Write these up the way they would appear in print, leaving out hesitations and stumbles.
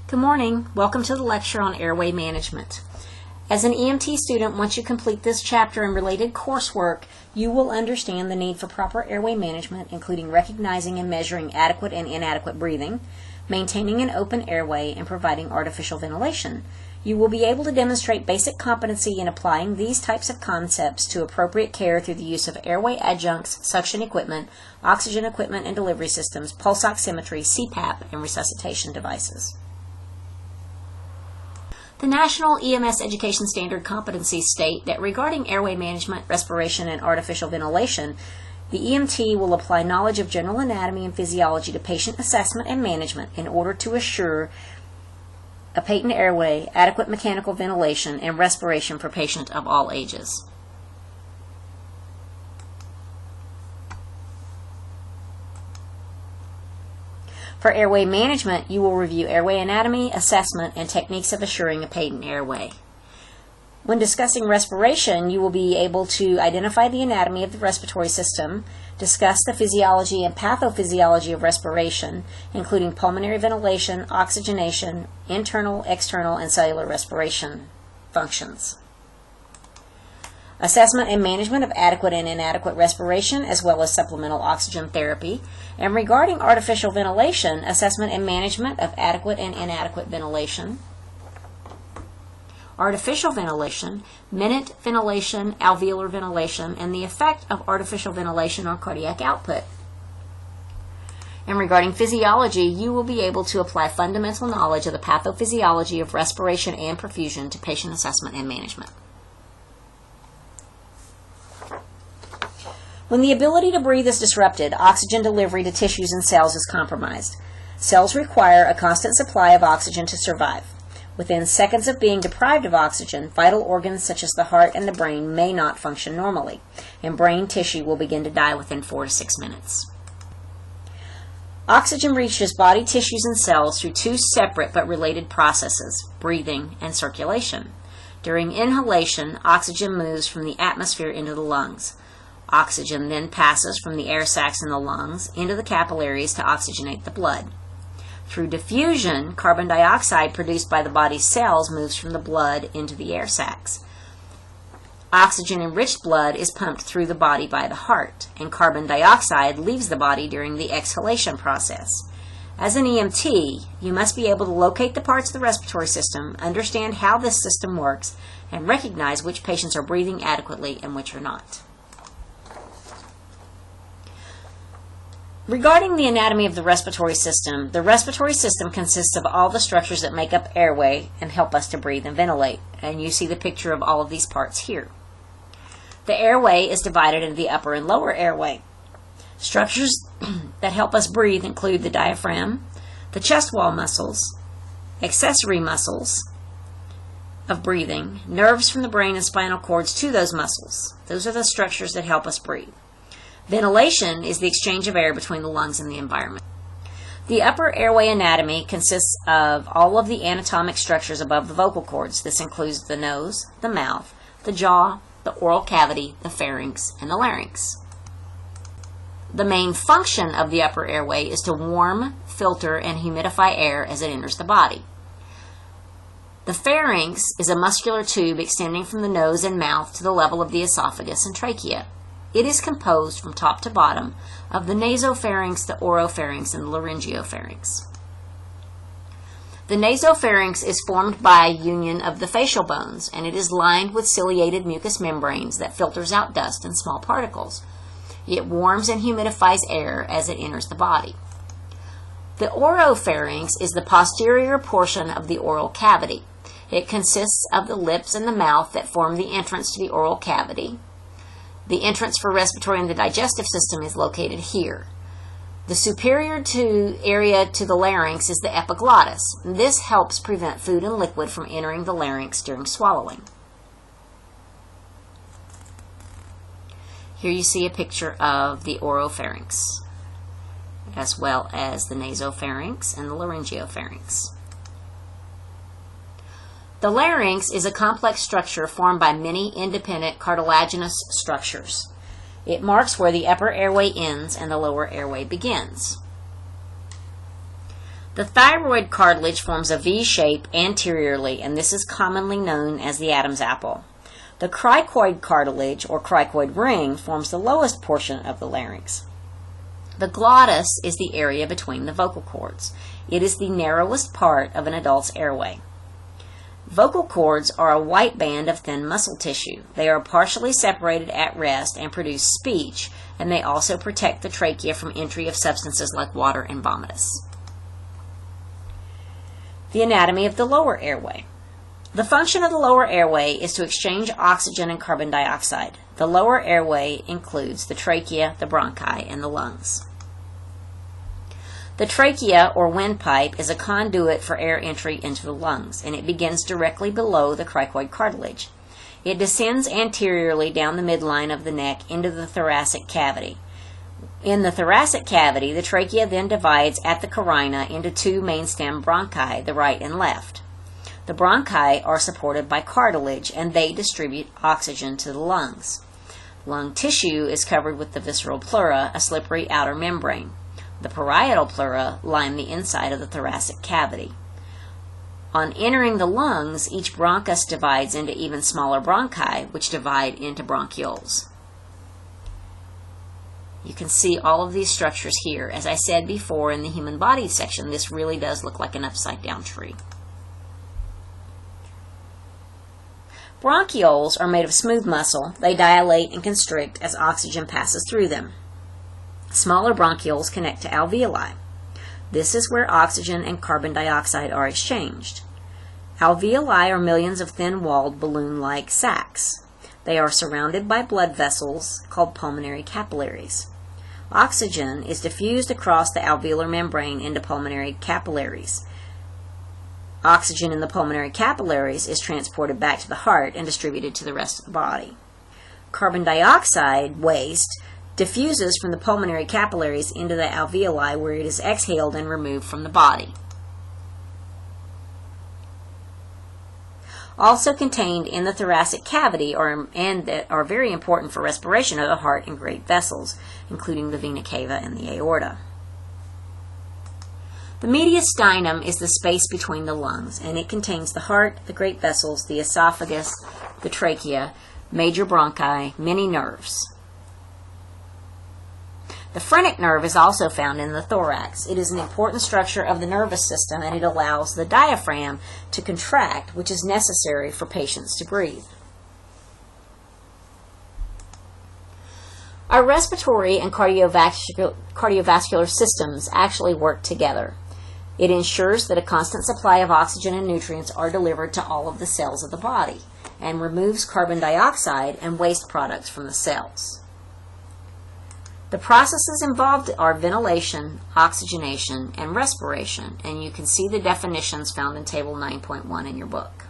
Good morning. Welcome to the lecture on Airway Management. As an EMT student, once you complete this chapter and related coursework, you will understand the need for proper airway management, including recognizing and measuring adequate and inadequate breathing, maintaining an open airway, and providing artificial ventilation. You will be able to demonstrate basic competency in applying these types of concepts to appropriate care through the use of airway adjuncts, suction equipment, oxygen equipment and delivery systems, pulse oximetry, CPAP, and resuscitation devices. The National EMS Education Standard Competencies state that regarding airway management, respiration, and artificial ventilation, the EMT will apply knowledge of general anatomy and physiology to patient assessment and management in order to assure a patent airway, adequate mechanical ventilation, and respiration for patients of all ages. For airway management, you will review airway anatomy, assessment, and techniques of assuring a patent airway. When discussing respiration, you will be able to identify the anatomy of the respiratory system, discuss the physiology and pathophysiology of respiration, including pulmonary ventilation, oxygenation, internal, external, and cellular respiration functions. Assessment and management of adequate and inadequate respiration, as well as supplemental oxygen therapy. And regarding artificial ventilation, assessment and management of adequate and inadequate ventilation. Artificial ventilation, minute ventilation, alveolar ventilation, and the effect of artificial ventilation on cardiac output. And regarding physiology, you will be able to apply fundamental knowledge of the pathophysiology of respiration and perfusion to patient assessment and management. When the ability to breathe is disrupted, oxygen delivery to tissues and cells is compromised. Cells require a constant supply of oxygen to survive. Within seconds of being deprived of oxygen, vital organs such as the heart and the brain may not function normally, and brain tissue will begin to die within 4 to 6 minutes. Oxygen reaches body tissues and cells through two separate but related processes, breathing and circulation. During inhalation, oxygen moves from the atmosphere into the lungs. Oxygen then passes from the air sacs in the lungs into the capillaries to oxygenate the blood. Through diffusion, carbon dioxide produced by the body's cells moves from the blood into the air sacs. Oxygen-enriched blood is pumped through the body by the heart, and carbon dioxide leaves the body during the exhalation process. As an EMT, you must be able to locate the parts of the respiratory system, understand how this system works, and recognize which patients are breathing adequately and which are not. Regarding the anatomy of the respiratory system consists of all the structures that make up airway and help us to breathe and ventilate, and you see the picture of all of these parts here. The airway is divided into the upper and lower airway. Structures that help us breathe include the diaphragm, the chest wall muscles, accessory muscles of breathing, nerves from the brain and spinal cords to those muscles. Those are the structures that help us breathe. Ventilation is the exchange of air between the lungs and the environment. The upper airway anatomy consists of all of the anatomic structures above the vocal cords. This includes the nose, the mouth, the jaw, the oral cavity, the pharynx, and the larynx. The main function of the upper airway is to warm, filter, and humidify air as it enters the body. The pharynx is a muscular tube extending from the nose and mouth to the level of the esophagus and trachea. It is composed from top to bottom of the nasopharynx, the oropharynx, and the laryngopharynx. The nasopharynx is formed by union of the facial bones, and it is lined with ciliated mucous membranes that filters out dust and small particles. It warms and humidifies air as it enters the body. The oropharynx is the posterior portion of the oral cavity. It consists of the lips and the mouth that form the entrance to the oral cavity. The entrance for respiratory and the digestive system is located here. The superior area to the larynx is the epiglottis. This helps prevent food and liquid from entering the larynx during swallowing. Here you see a picture of the oropharynx, as well as the nasopharynx and the laryngopharynx. The larynx is a complex structure formed by many independent cartilaginous structures. It marks where the upper airway ends and the lower airway begins. The thyroid cartilage forms a V shape anteriorly, and this is commonly known as the Adam's apple. The cricoid cartilage, or cricoid ring, forms the lowest portion of the larynx. The glottis is the area between the vocal cords. It is the narrowest part of an adult's airway. Vocal cords are a white band of thin muscle tissue. They are partially separated at rest and produce speech, and they also protect the trachea from entry of substances like water and vomitus. The anatomy of the lower airway. The function of the lower airway is to exchange oxygen and carbon dioxide. The lower airway includes the trachea, the bronchi, and the lungs. The trachea, or windpipe, is a conduit for air entry into the lungs, and it begins directly below the cricoid cartilage. It descends anteriorly down the midline of the neck into the thoracic cavity. In the thoracic cavity, the trachea then divides at the carina into two main stem bronchi, the right and left. The bronchi are supported by cartilage, and they distribute oxygen to the lungs. Lung tissue is covered with the visceral pleura, a slippery outer membrane. The parietal pleura line the inside of the thoracic cavity. On entering the lungs, each bronchus divides into even smaller bronchi, which divide into bronchioles. You can see all of these structures here. As I said before in the human body section, this really does look like an upside-down tree. Bronchioles are made of smooth muscle. They dilate and constrict as oxygen passes through them. Smaller bronchioles connect to alveoli. This is where oxygen and carbon dioxide are exchanged. Alveoli are millions of thin-walled balloon-like sacs. They are surrounded by blood vessels called pulmonary capillaries. Oxygen is diffused across the alveolar membrane into pulmonary capillaries. Oxygen in the pulmonary capillaries is transported back to the heart and distributed to the rest of the body. Carbon dioxide waste diffuses from the pulmonary capillaries into the alveoli, where it is exhaled and removed from the body. Also contained in the thoracic cavity that are very important for respiration are the heart and great vessels, including the vena cava and the aorta. The mediastinum is the space between the lungs, and it contains the heart, the great vessels, the esophagus, the trachea, major bronchi, many nerves. The phrenic nerve is also found in the thorax. It is an important structure of the nervous system, and it allows the diaphragm to contract, which is necessary for patients to breathe. Our respiratory and cardiovascular systems actually work together. It ensures that a constant supply of oxygen and nutrients are delivered to all of the cells of the body, and removes carbon dioxide and waste products from the cells. The processes involved are ventilation, oxygenation, and respiration, and you can see the definitions found in Table 9.1 in your book.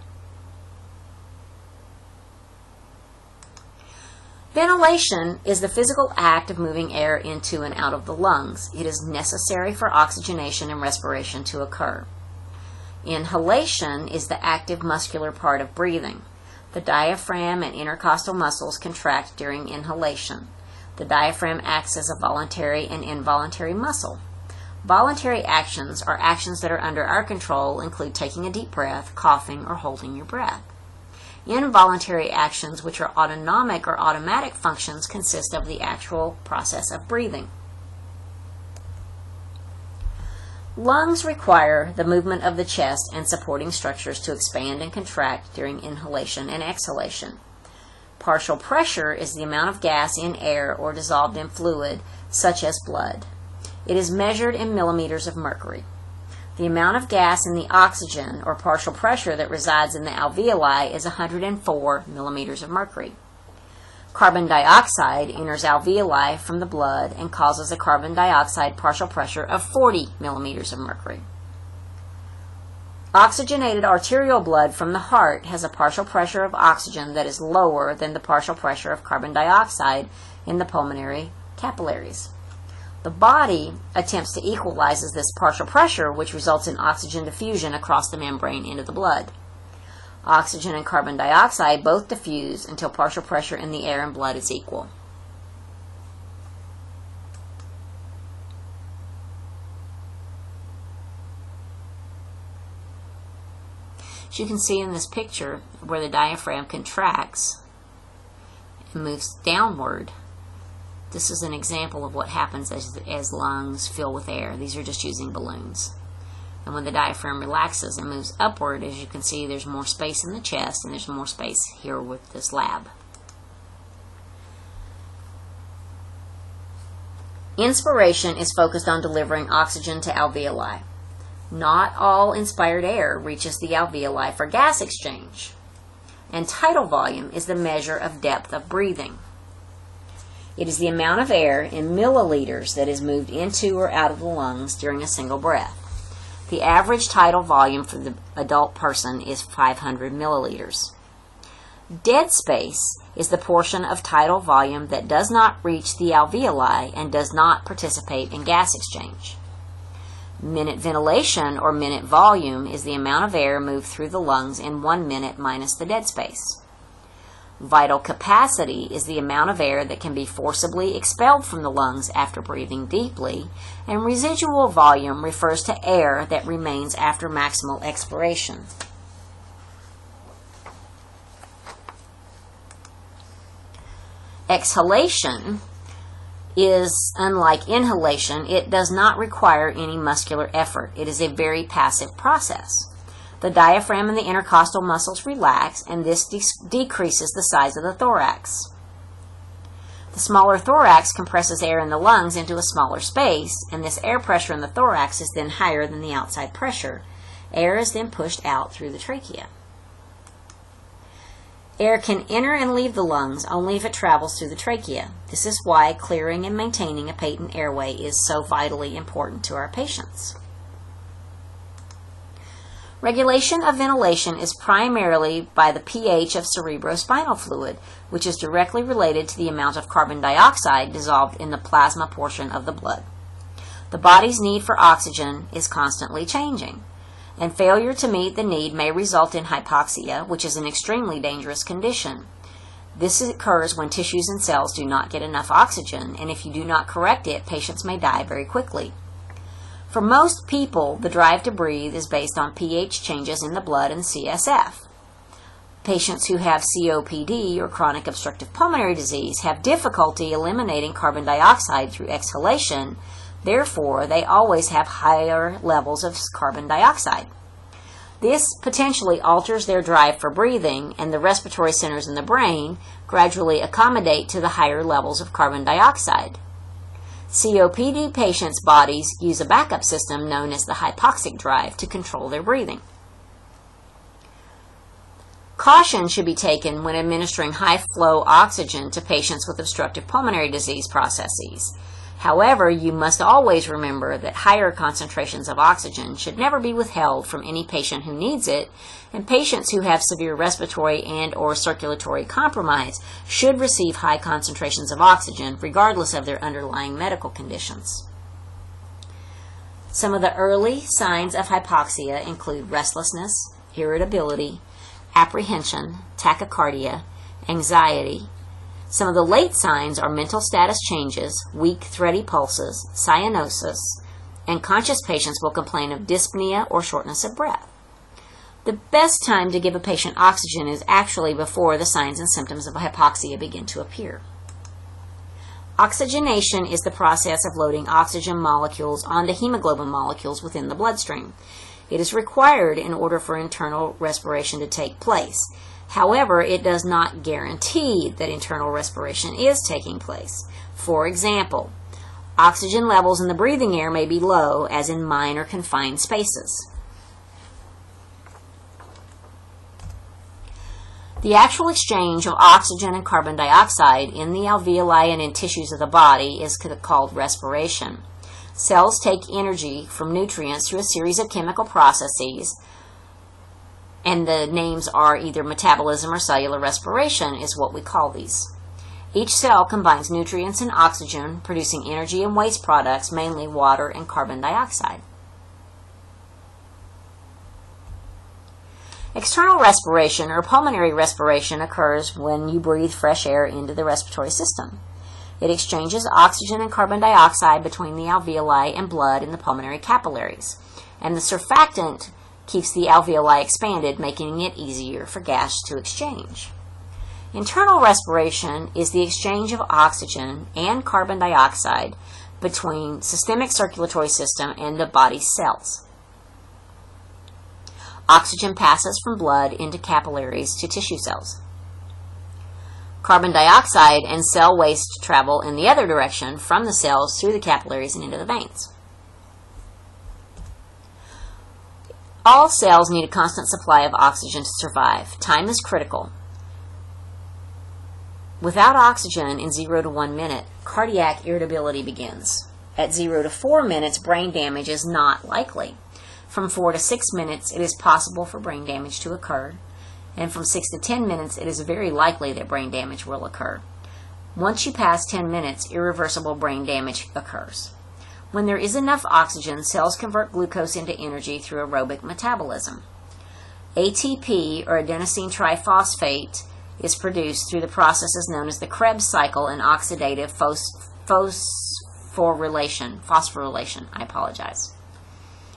Ventilation is the physical act of moving air into and out of the lungs. It is necessary for oxygenation and respiration to occur. Inhalation is the active muscular part of breathing. The diaphragm and intercostal muscles contract during inhalation. The diaphragm acts as a voluntary and involuntary muscle. Voluntary actions, or actions that are under our control, include taking a deep breath, coughing, or holding your breath. Involuntary actions, which are autonomic or automatic functions, consist of the actual process of breathing. Lungs require the movement of the chest and supporting structures to expand and contract during inhalation and exhalation. Partial pressure is the amount of gas in air or dissolved in fluid, such as blood. It is measured in millimeters of mercury. The amount of gas in the oxygen, or partial pressure, that resides in the alveoli is 104 millimeters of mercury. Carbon dioxide enters alveoli from the blood and causes a carbon dioxide partial pressure of 40 millimeters of mercury. Oxygenated arterial blood from the heart has a partial pressure of oxygen that is lower than the partial pressure of carbon dioxide in the pulmonary capillaries. The body attempts to equalize this partial pressure, which results in oxygen diffusion across the membrane into the blood. Oxygen and carbon dioxide both diffuse until partial pressure in the air and blood is equal. As you can see in this picture where the diaphragm contracts and moves downward, this is an example of what happens as lungs fill with air. These are just using balloons. And when the diaphragm relaxes and moves upward, as you can see, there's more space in the chest and there's more space here with this lab. Inspiration is focused on delivering oxygen to alveoli. Not all inspired air reaches the alveoli for gas exchange. And tidal volume is the measure of depth of breathing. It is the amount of air in milliliters that is moved into or out of the lungs during a single breath. The average tidal volume for the adult person is 500 milliliters. Dead space is the portion of tidal volume that does not reach the alveoli and does not participate in gas exchange. Minute ventilation or minute volume is the amount of air moved through the lungs in 1 minute minus the dead space. Vital capacity is the amount of air that can be forcibly expelled from the lungs after breathing deeply, and residual volume refers to air that remains after maximal expiration. Exhalation is, unlike inhalation, it does not require any muscular effort. It is a very passive process. The diaphragm and the intercostal muscles relax, and this decreases the size of the thorax. The smaller thorax compresses air in the lungs into a smaller space, and this air pressure in the thorax is then higher than the outside pressure. Air is then pushed out through the trachea. Air can enter and leave the lungs only if it travels through the trachea. This is why clearing and maintaining a patent airway is so vitally important to our patients. Regulation of ventilation is primarily by the pH of cerebrospinal fluid, which is directly related to the amount of carbon dioxide dissolved in the plasma portion of the blood. The body's need for oxygen is constantly changing, and failure to meet the need may result in hypoxia, which is an extremely dangerous condition. This occurs when tissues and cells do not get enough oxygen, and if you do not correct it, patients may die very quickly. For most people, the drive to breathe is based on pH changes in the blood and CSF. Patients who have COPD or chronic obstructive pulmonary disease have difficulty eliminating carbon dioxide through exhalation. Therefore, they always have higher levels of carbon dioxide. This potentially alters their drive for breathing, and the respiratory centers in the brain gradually accommodate to the higher levels of carbon dioxide. COPD patients' bodies use a backup system known as the hypoxic drive to control their breathing. Caution should be taken when administering high-flow oxygen to patients with obstructive pulmonary disease processes. However, you must always remember that higher concentrations of oxygen should never be withheld from any patient who needs it, and patients who have severe respiratory and/or circulatory compromise should receive high concentrations of oxygen regardless of their underlying medical conditions. Some of the early signs of hypoxia include restlessness, irritability, apprehension, tachycardia, anxiety. Some of the late signs are mental status changes, weak, thready pulses, cyanosis, and conscious patients will complain of dyspnea or shortness of breath. The best time to give a patient oxygen is actually before the signs and symptoms of hypoxia begin to appear. Oxygenation is the process of loading oxygen molecules onto hemoglobin molecules within the bloodstream. It is required in order for internal respiration to take place. However, it does not guarantee that internal respiration is taking place. For example, oxygen levels in the breathing air may be low, as in minor confined spaces. The actual exchange of oxygen and carbon dioxide in the alveoli and in tissues of the body is called respiration. Cells take energy from nutrients through a series of chemical processes, and the names are either metabolism or cellular respiration is what we call these. Each cell combines nutrients and oxygen, producing energy and waste products, mainly water and carbon dioxide. External respiration or pulmonary respiration occurs when you breathe fresh air into the respiratory system. It exchanges oxygen and carbon dioxide between the alveoli and blood in the pulmonary capillaries, and the surfactant keeps the alveoli expanded, making it easier for gas to exchange. Internal respiration is the exchange of oxygen and carbon dioxide between systemic circulatory system and the body's cells. Oxygen passes from blood into capillaries to tissue cells. Carbon dioxide and cell waste travel in the other direction from the cells through the capillaries and into the veins. All cells need a constant supply of oxygen to survive. Time is critical. Without oxygen in 0 to 1 minute, cardiac irritability begins. At 0 to 4 minutes, brain damage is not likely. From 4 to 6 minutes, it is possible for brain damage to occur. And from 6 to 10 minutes, it is very likely that brain damage will occur. Once you pass 10 minutes, irreversible brain damage occurs. When there is enough oxygen, cells convert glucose into energy through aerobic metabolism. ATP, or adenosine triphosphate, is produced through the processes known as the Krebs cycle and oxidative phosphorylation.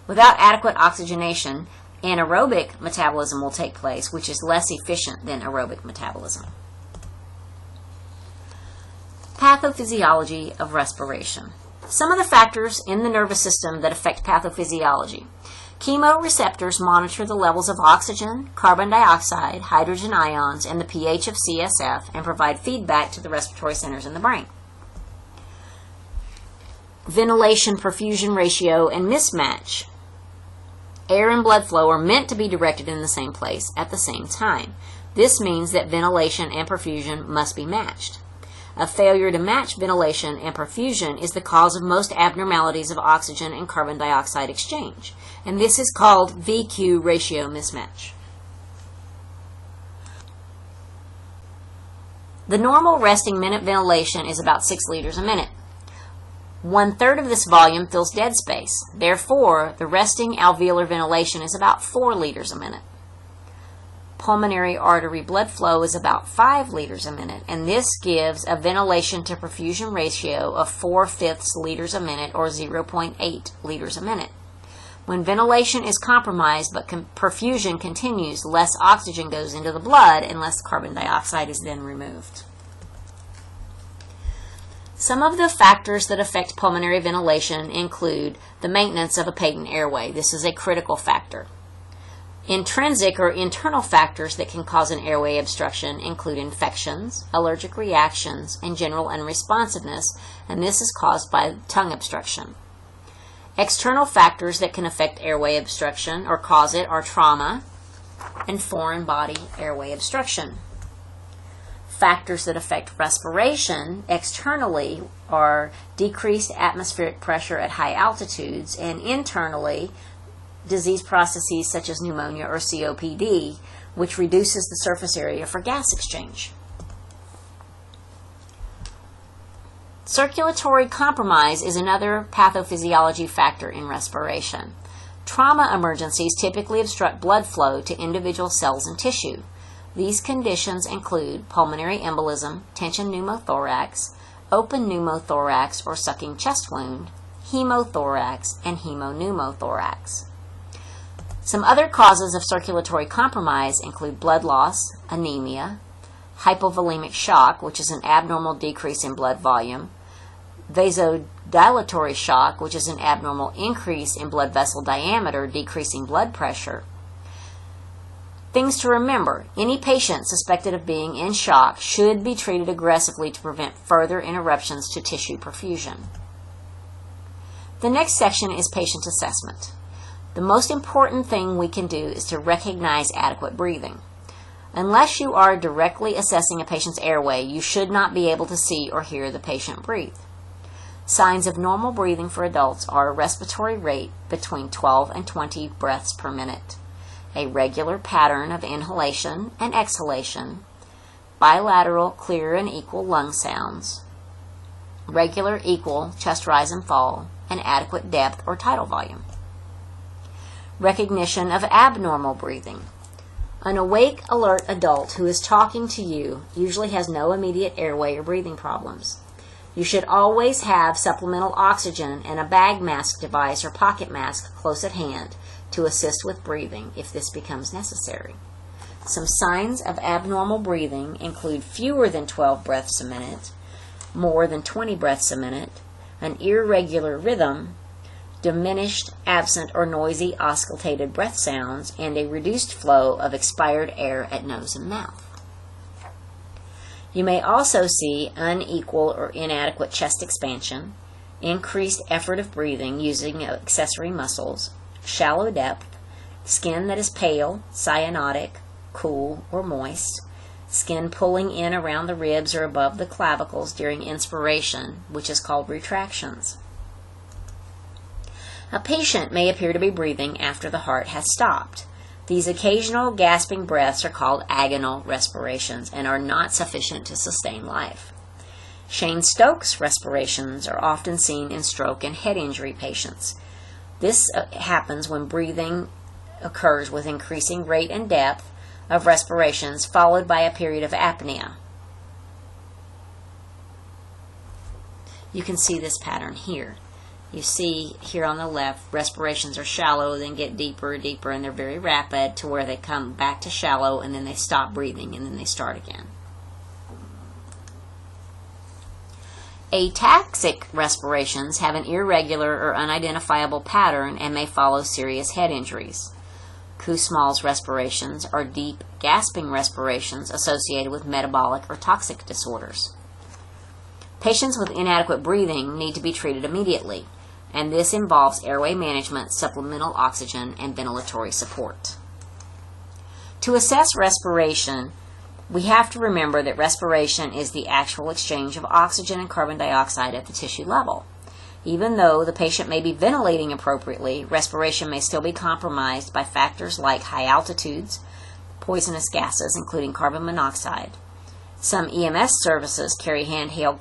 Without adequate oxygenation, anaerobic metabolism will take place, which is less efficient than aerobic metabolism. Pathophysiology of respiration. Some of the factors in the nervous system that affect pathophysiology. Chemoreceptors monitor the levels of oxygen, carbon dioxide, hydrogen ions, and the pH of CSF and provide feedback to the respiratory centers in the brain. Ventilation-perfusion ratio and mismatch. Air and blood flow are meant to be directed in the same place at the same time. This means that ventilation and perfusion must be matched. A failure to match ventilation and perfusion is the cause of most abnormalities of oxygen and carbon dioxide exchange, and this is called VQ ratio mismatch. The normal resting minute ventilation is about 6 liters a minute. 1/3 of this volume fills dead space. Therefore, the resting alveolar ventilation is about 4 liters a minute. Pulmonary artery blood flow is about 5 liters a minute, and this gives a ventilation to perfusion ratio of 4/5 liters a minute, or 0.8 liters a minute. When ventilation is compromised but perfusion continues, less oxygen goes into the blood and less carbon dioxide is then removed. Some of the factors that affect pulmonary ventilation include the maintenance of a patent airway. This is a critical factor. Intrinsic or internal factors that can cause an airway obstruction include infections, allergic reactions, and general unresponsiveness, and this is caused by tongue obstruction. External factors that can affect airway obstruction or cause it are trauma and foreign body airway obstruction. Factors that affect respiration externally are decreased atmospheric pressure at high altitudes, and internally, disease processes such as pneumonia or COPD, which reduces the surface area for gas exchange. Circulatory compromise is another pathophysiology factor in respiration. Trauma emergencies typically obstruct blood flow to individual cells and tissue. These conditions include pulmonary embolism, tension pneumothorax, open pneumothorax or sucking chest wound, hemothorax, and hemopneumothorax. Some other causes of circulatory compromise include blood loss, anemia, hypovolemic shock, which is an abnormal decrease in blood volume, vasodilatory shock, which is an abnormal increase in blood vessel diameter, decreasing blood pressure. Things to remember: any patient suspected of being in shock should be treated aggressively to prevent further interruptions to tissue perfusion. The next section is patient assessment. The most important thing we can do is to recognize adequate breathing. Unless you are directly assessing a patient's airway, you should not be able to see or hear the patient breathe. Signs of normal breathing for adults are a respiratory rate between 12 and 20 breaths per minute, a regular pattern of inhalation and exhalation, bilateral clear and equal lung sounds, regular equal chest rise and fall, and adequate depth or tidal volume. Recognition of abnormal breathing. An awake, alert adult who is talking to you usually has no immediate airway or breathing problems. You should always have supplemental oxygen and a bag mask device or pocket mask close at hand to assist with breathing if this becomes necessary. Some signs of abnormal breathing include fewer than 12 breaths a minute, more than 20 breaths a minute, an irregular rhythm, diminished, absent, or noisy auscultated breath sounds, and a reduced flow of expired air at nose and mouth. You may also see unequal or inadequate chest expansion, increased effort of breathing using accessory muscles, shallow depth, skin that is pale, cyanotic, cool, or moist, skin pulling in around the ribs or above the clavicles during inspiration, which is called retractions. A patient may appear to be breathing after the heart has stopped. These occasional gasping breaths are called agonal respirations and are not sufficient to sustain life. Cheyne-Stokes respirations are often seen in stroke and head injury patients. This happens when breathing occurs with increasing rate and depth of respirations followed by a period of apnea. You can see this pattern here. You see here on the left, respirations are shallow, then get deeper and deeper, and they're very rapid to where they come back to shallow, and then they stop breathing, and then they start again. Ataxic respirations have an irregular or unidentifiable pattern and may follow serious head injuries. Kussmaul's respirations are deep, gasping respirations associated with metabolic or toxic disorders. Patients with inadequate breathing need to be treated immediately, and this involves airway management, supplemental oxygen, and ventilatory support. To assess respiration, we have to remember that respiration is the actual exchange of oxygen and carbon dioxide at the tissue level. Even though the patient may be ventilating appropriately, respiration may still be compromised by factors like high altitudes, poisonous gases, including carbon monoxide. Some EMS services carry handheld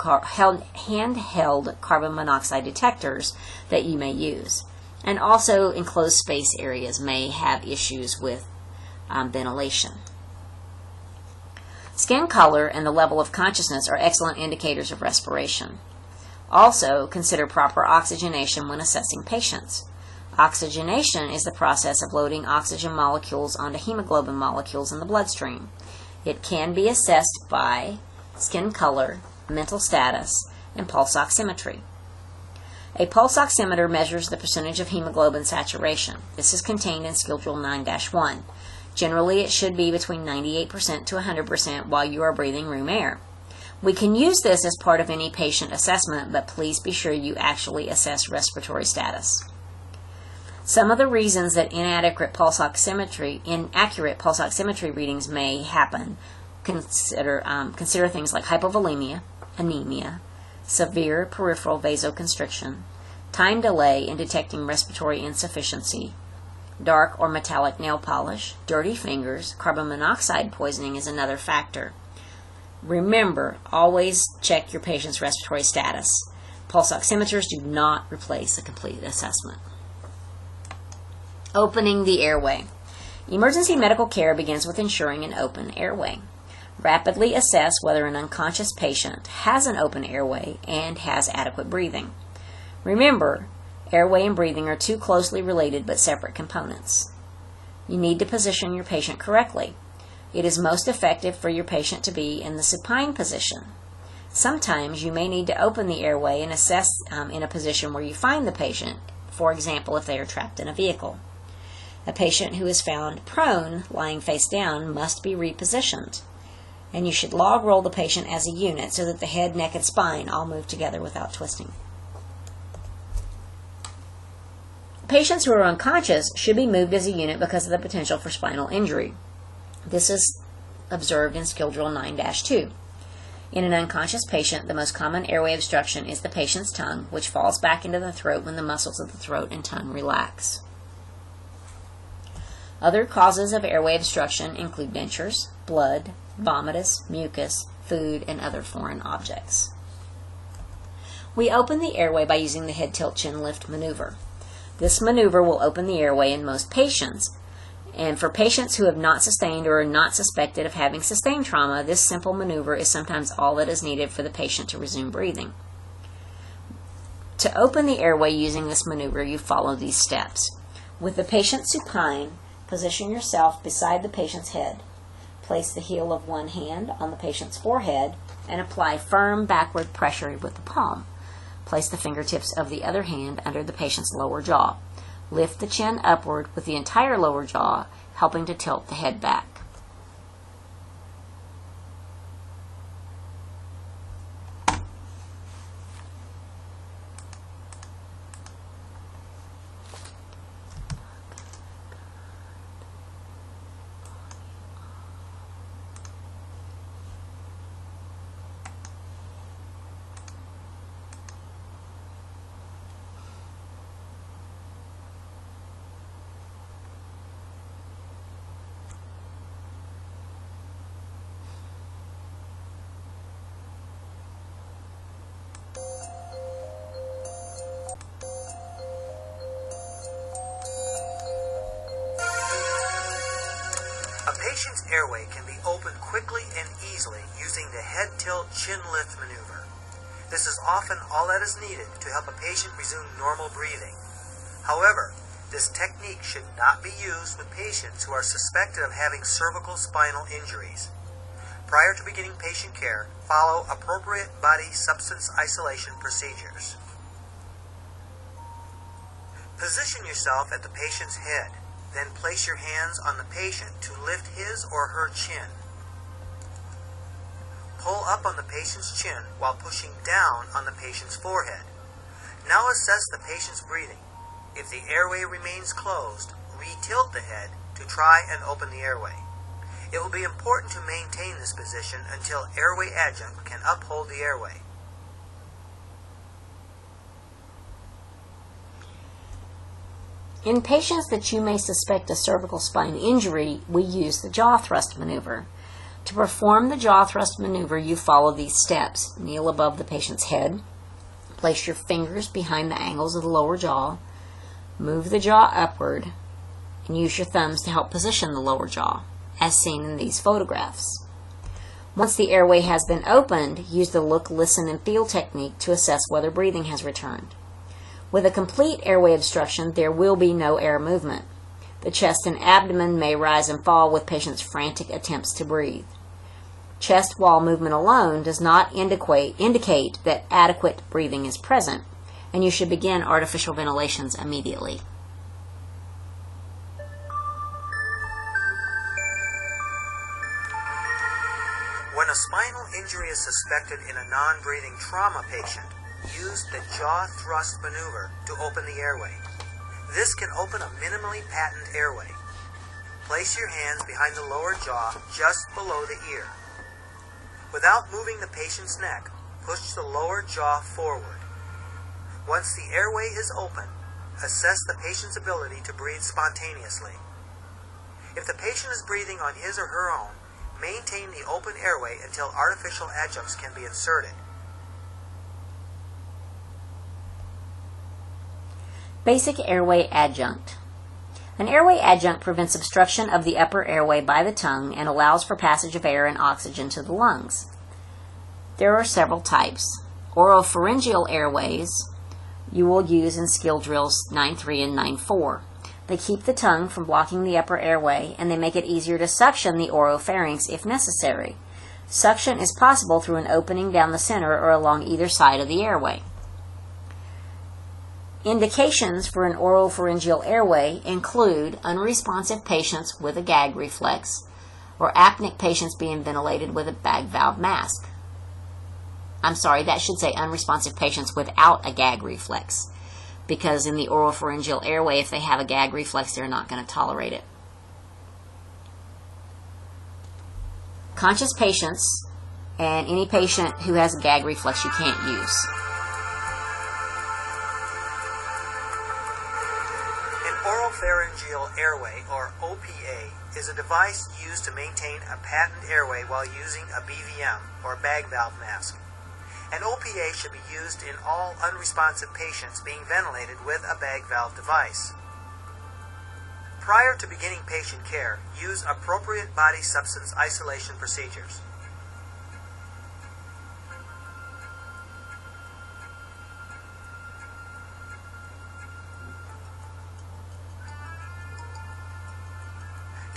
carbon monoxide detectors that you may use. And also enclosed space areas may have issues with ventilation. Skin color and the level of consciousness are excellent indicators of respiration. Also, consider proper oxygenation when assessing patients. Oxygenation is the process of loading oxygen molecules onto hemoglobin molecules in the bloodstream. It can be assessed by skin color, mental status, and pulse oximetry. A pulse oximeter measures the percentage of hemoglobin saturation. This is contained in Schedule 9-1. Generally, it should be between 98% to 100% while you are breathing room air. We can use this as part of any patient assessment, but please be sure you actually assess respiratory status. Some of the reasons that inaccurate pulse oximetry readings may happen consider things like hypovolemia, anemia, severe peripheral vasoconstriction, time delay in detecting respiratory insufficiency, dark or metallic nail polish, dirty fingers, carbon monoxide poisoning is another factor. Remember, always check your patient's respiratory status. Pulse oximeters do not replace a complete assessment. Opening the airway. Emergency medical care begins with ensuring an open airway. Rapidly assess whether an unconscious patient has an open airway and has adequate breathing. Remember, airway and breathing are two closely related but separate components. You need to position your patient correctly. It is most effective for your patient to be in the supine position. Sometimes you may need to open the airway and assess in a position where you find the patient, for example, if they are trapped in a vehicle. A patient who is found prone, lying face down, must be repositioned. And you should log roll the patient as a unit so that the head, neck, and spine all move together without twisting. Patients who are unconscious should be moved as a unit because of the potential for spinal injury. This is observed in Schedule 9-2. In an unconscious patient, the most common airway obstruction is the patient's tongue, which falls back into the throat when the muscles of the throat and tongue relax. Other causes of airway obstruction include dentures, blood, vomitus, mucus, food, and other foreign objects. We open the airway by using the head tilt chin lift maneuver. This maneuver will open the airway in most patients, and for patients who have not sustained or are not suspected of having sustained trauma, this simple maneuver is sometimes all that is needed for the patient to resume breathing. To open the airway using this maneuver, you follow these steps. With the patient supine, position yourself beside the patient's head. Place the heel of one hand on the patient's forehead and apply firm backward pressure with the palm. Place the fingertips of the other hand under the patient's lower jaw. Lift the chin upward with the entire lower jaw, helping to tilt the head back. A patient's airway can be opened quickly and easily using the head tilt chin lift maneuver. This is often all that is needed to help a patient resume normal breathing. However, this technique should not be used with patients who are suspected of having cervical spinal injuries. Prior to beginning patient care, follow appropriate body substance isolation procedures. Position yourself at the patient's head. Then place your hands on the patient to lift his or her chin. Pull up on the patient's chin while pushing down on the patient's forehead. Now assess the patient's breathing. If the airway remains closed, re-tilt the head to try and open the airway. It will be important to maintain this position until airway adjunct can uphold the airway. In patients that you may suspect a cervical spine injury, we use the jaw thrust maneuver. To perform the jaw thrust maneuver, you follow these steps. Kneel above the patient's head. Place your fingers behind the angles of the lower jaw. Move the jaw upward, and use your thumbs to help position the lower jaw, as seen in these photographs. Once the airway has been opened, use the look, listen, and feel technique to assess whether breathing has returned. With a complete airway obstruction, there will be no air movement. The chest and abdomen may rise and fall with patients' frantic attempts to breathe. Chest wall movement alone does not indicate that adequate breathing is present, and you should begin artificial ventilations immediately. When a spinal injury is suspected in a non-breathing trauma patient, use the jaw thrust maneuver to open the airway. This can open a minimally patent airway. Place your hands behind the lower jaw just below the ear. Without moving the patient's neck, push the lower jaw forward. Once the airway is open, assess the patient's ability to breathe spontaneously. If the patient is breathing on his or her own, maintain the open airway until artificial adjuncts can be inserted. Basic airway adjunct. An airway adjunct prevents obstruction of the upper airway by the tongue and allows for passage of air and oxygen to the lungs. There are several types. Oropharyngeal airways you will use in skill drills 9.3 and 9.4. They keep the tongue from blocking the upper airway, and they make it easier to suction the oropharynx if necessary. Suction is possible through an opening down the center or along either side of the airway. Indications for an oropharyngeal airway include unresponsive patients with a gag reflex or apneic patients being ventilated with a bag valve mask. I'm sorry, that should say unresponsive patients without a gag reflex, because in the oropharyngeal airway, if they have a gag reflex, they're not going to tolerate it. Conscious patients and any patient who has a gag reflex you can't use. Oropharyngeal airway, or OPA, is a device used to maintain a patent airway while using a BVM, or bag valve mask. An OPA should be used in all unresponsive patients being ventilated with a bag valve device. Prior to beginning patient care, use appropriate body substance isolation procedures.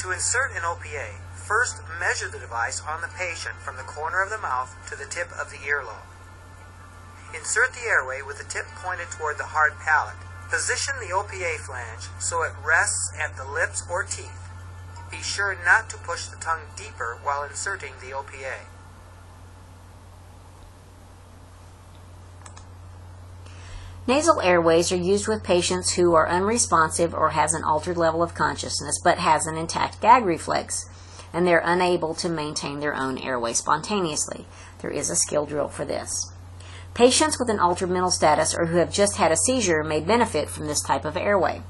To insert an OPA, first measure the device on the patient from the corner of the mouth to the tip of the earlobe. Insert the airway with the tip pointed toward the hard palate. Position the OPA flange so it rests at the lips or teeth. Be sure not to push the tongue deeper while inserting the OPA. Nasal airways are used with patients who are unresponsive or has an altered level of consciousness but has an intact gag reflex, and they're unable to maintain their own airway spontaneously. There is a skill drill for this. Patients with an altered mental status or who have just had a seizure may benefit from this type of airway.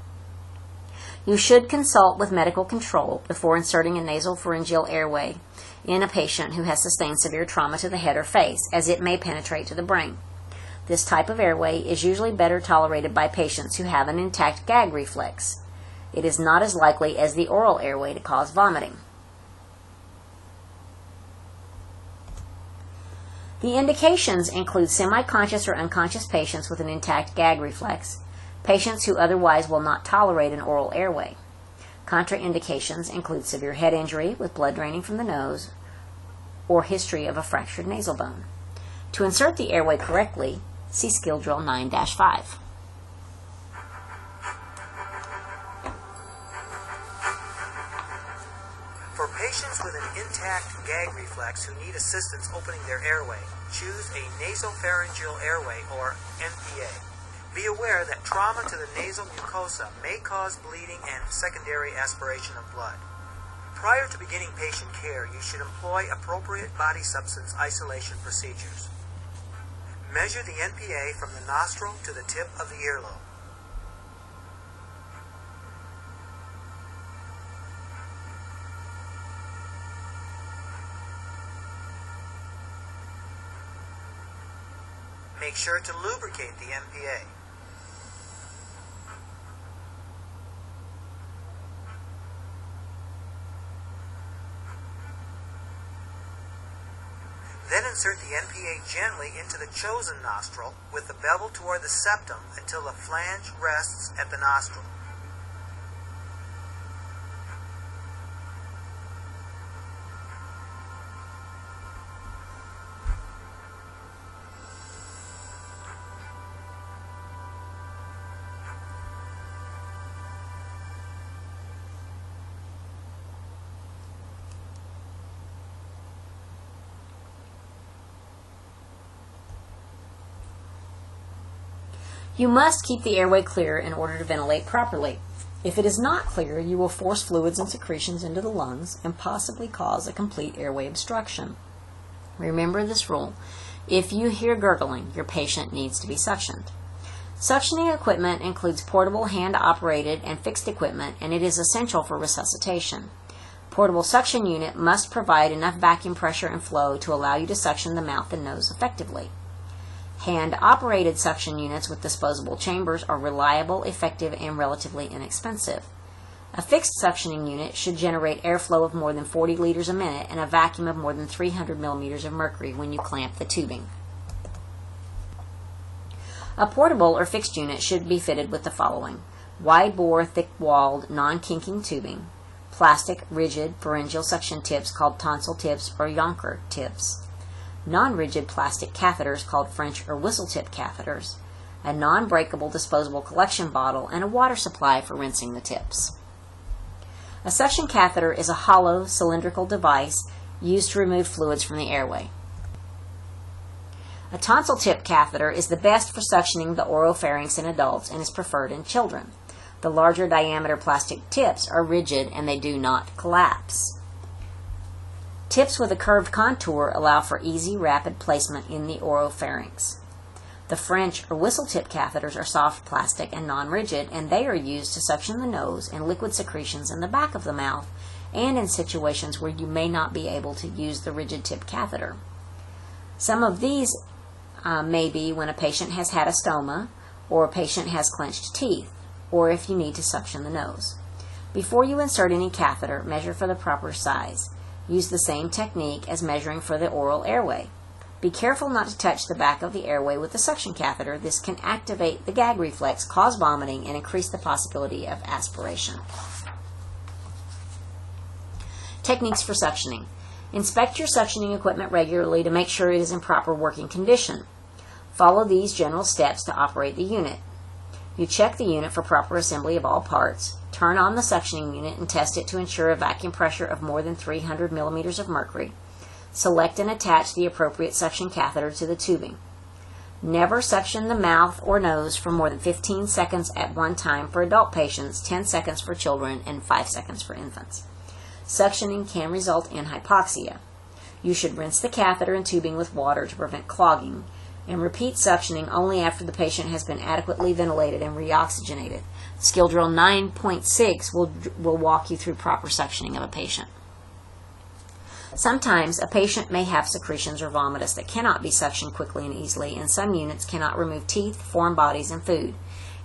You should consult with medical control before inserting a nasopharyngeal airway in a patient who has sustained severe trauma to the head or face, as it may penetrate to the brain. This type of airway is usually better tolerated by patients who have an intact gag reflex. It is not as likely as the oral airway to cause vomiting. The indications include semi-conscious or unconscious patients with an intact gag reflex, patients who otherwise will not tolerate an oral airway. Contraindications include severe head injury with blood draining from the nose or history of a fractured nasal bone. To insert the airway correctly, see Skill Drill 9-5. For patients with an intact gag reflex who need assistance opening their airway, choose a nasopharyngeal airway, or NPA. Be aware that trauma to the nasal mucosa may cause bleeding and secondary aspiration of blood. Prior to beginning patient care, you should employ appropriate body substance isolation procedures. Measure the NPA from the nostril to the tip of the earlobe. Make sure to lubricate the NPA. Then insert the NPA gently into the chosen nostril with the bevel toward the septum until the flange rests at the nostril. You must keep the airway clear in order to ventilate properly. If it is not clear, you will force fluids and secretions into the lungs and possibly cause a complete airway obstruction. Remember this rule. If you hear gurgling, your patient needs to be suctioned. Suctioning equipment includes portable hand-operated and fixed equipment, and it is essential for resuscitation. Portable suction unit must provide enough vacuum pressure and flow to allow you to suction the mouth and nose effectively. Hand-operated suction units with disposable chambers are reliable, effective, and relatively inexpensive. A fixed suctioning unit should generate airflow of more than 40 liters a minute and a vacuum of more than 300 millimeters of mercury when you clamp the tubing. A portable or fixed unit should be fitted with the following: wide-bore, thick-walled, non-kinking tubing, plastic, rigid, pharyngeal suction tips called tonsil tips or Yonker tips, non-rigid plastic catheters called French or whistle tip catheters, a non-breakable disposable collection bottle, and a water supply for rinsing the tips. A suction catheter is a hollow, cylindrical device used to remove fluids from the airway. A tonsil tip catheter is the best for suctioning the oropharynx in adults and is preferred in children. The larger diameter plastic tips are rigid and they do not collapse. Tips with a curved contour allow for easy, rapid placement in the oropharynx. The French or whistle tip catheters are soft plastic and non-rigid, and they are used to suction the nose and liquid secretions in the back of the mouth and in situations where you may not be able to use the rigid tip catheter. Some of these may be when a patient has had a stoma, or a patient has clenched teeth, or if you need to suction the nose. Before you insert any catheter, measure for the proper size. Use the same technique as measuring for the oral airway. Be careful not to touch the back of the airway with the suction catheter. This can activate the gag reflex, cause vomiting, and increase the possibility of aspiration. Techniques for suctioning. Inspect your suctioning equipment regularly to make sure it is in proper working condition. Follow these general steps to operate the unit. You check the unit for proper assembly of all parts. Turn on the suctioning unit and test it to ensure a vacuum pressure of more than 300 millimeters of mercury. Select and attach the appropriate suction catheter to the tubing. Never suction the mouth or nose for more than 15 seconds at one time for adult patients, 10 seconds for children, and 5 seconds for infants. Suctioning can result in hypoxia. You should rinse the catheter and tubing with water to prevent clogging, and repeat suctioning only after the patient has been adequately ventilated and reoxygenated. Skill Drill 9.6 will walk you through proper suctioning of a patient. Sometimes a patient may have secretions or vomitus that cannot be suctioned quickly and easily, and some units cannot remove teeth, foreign bodies, and food.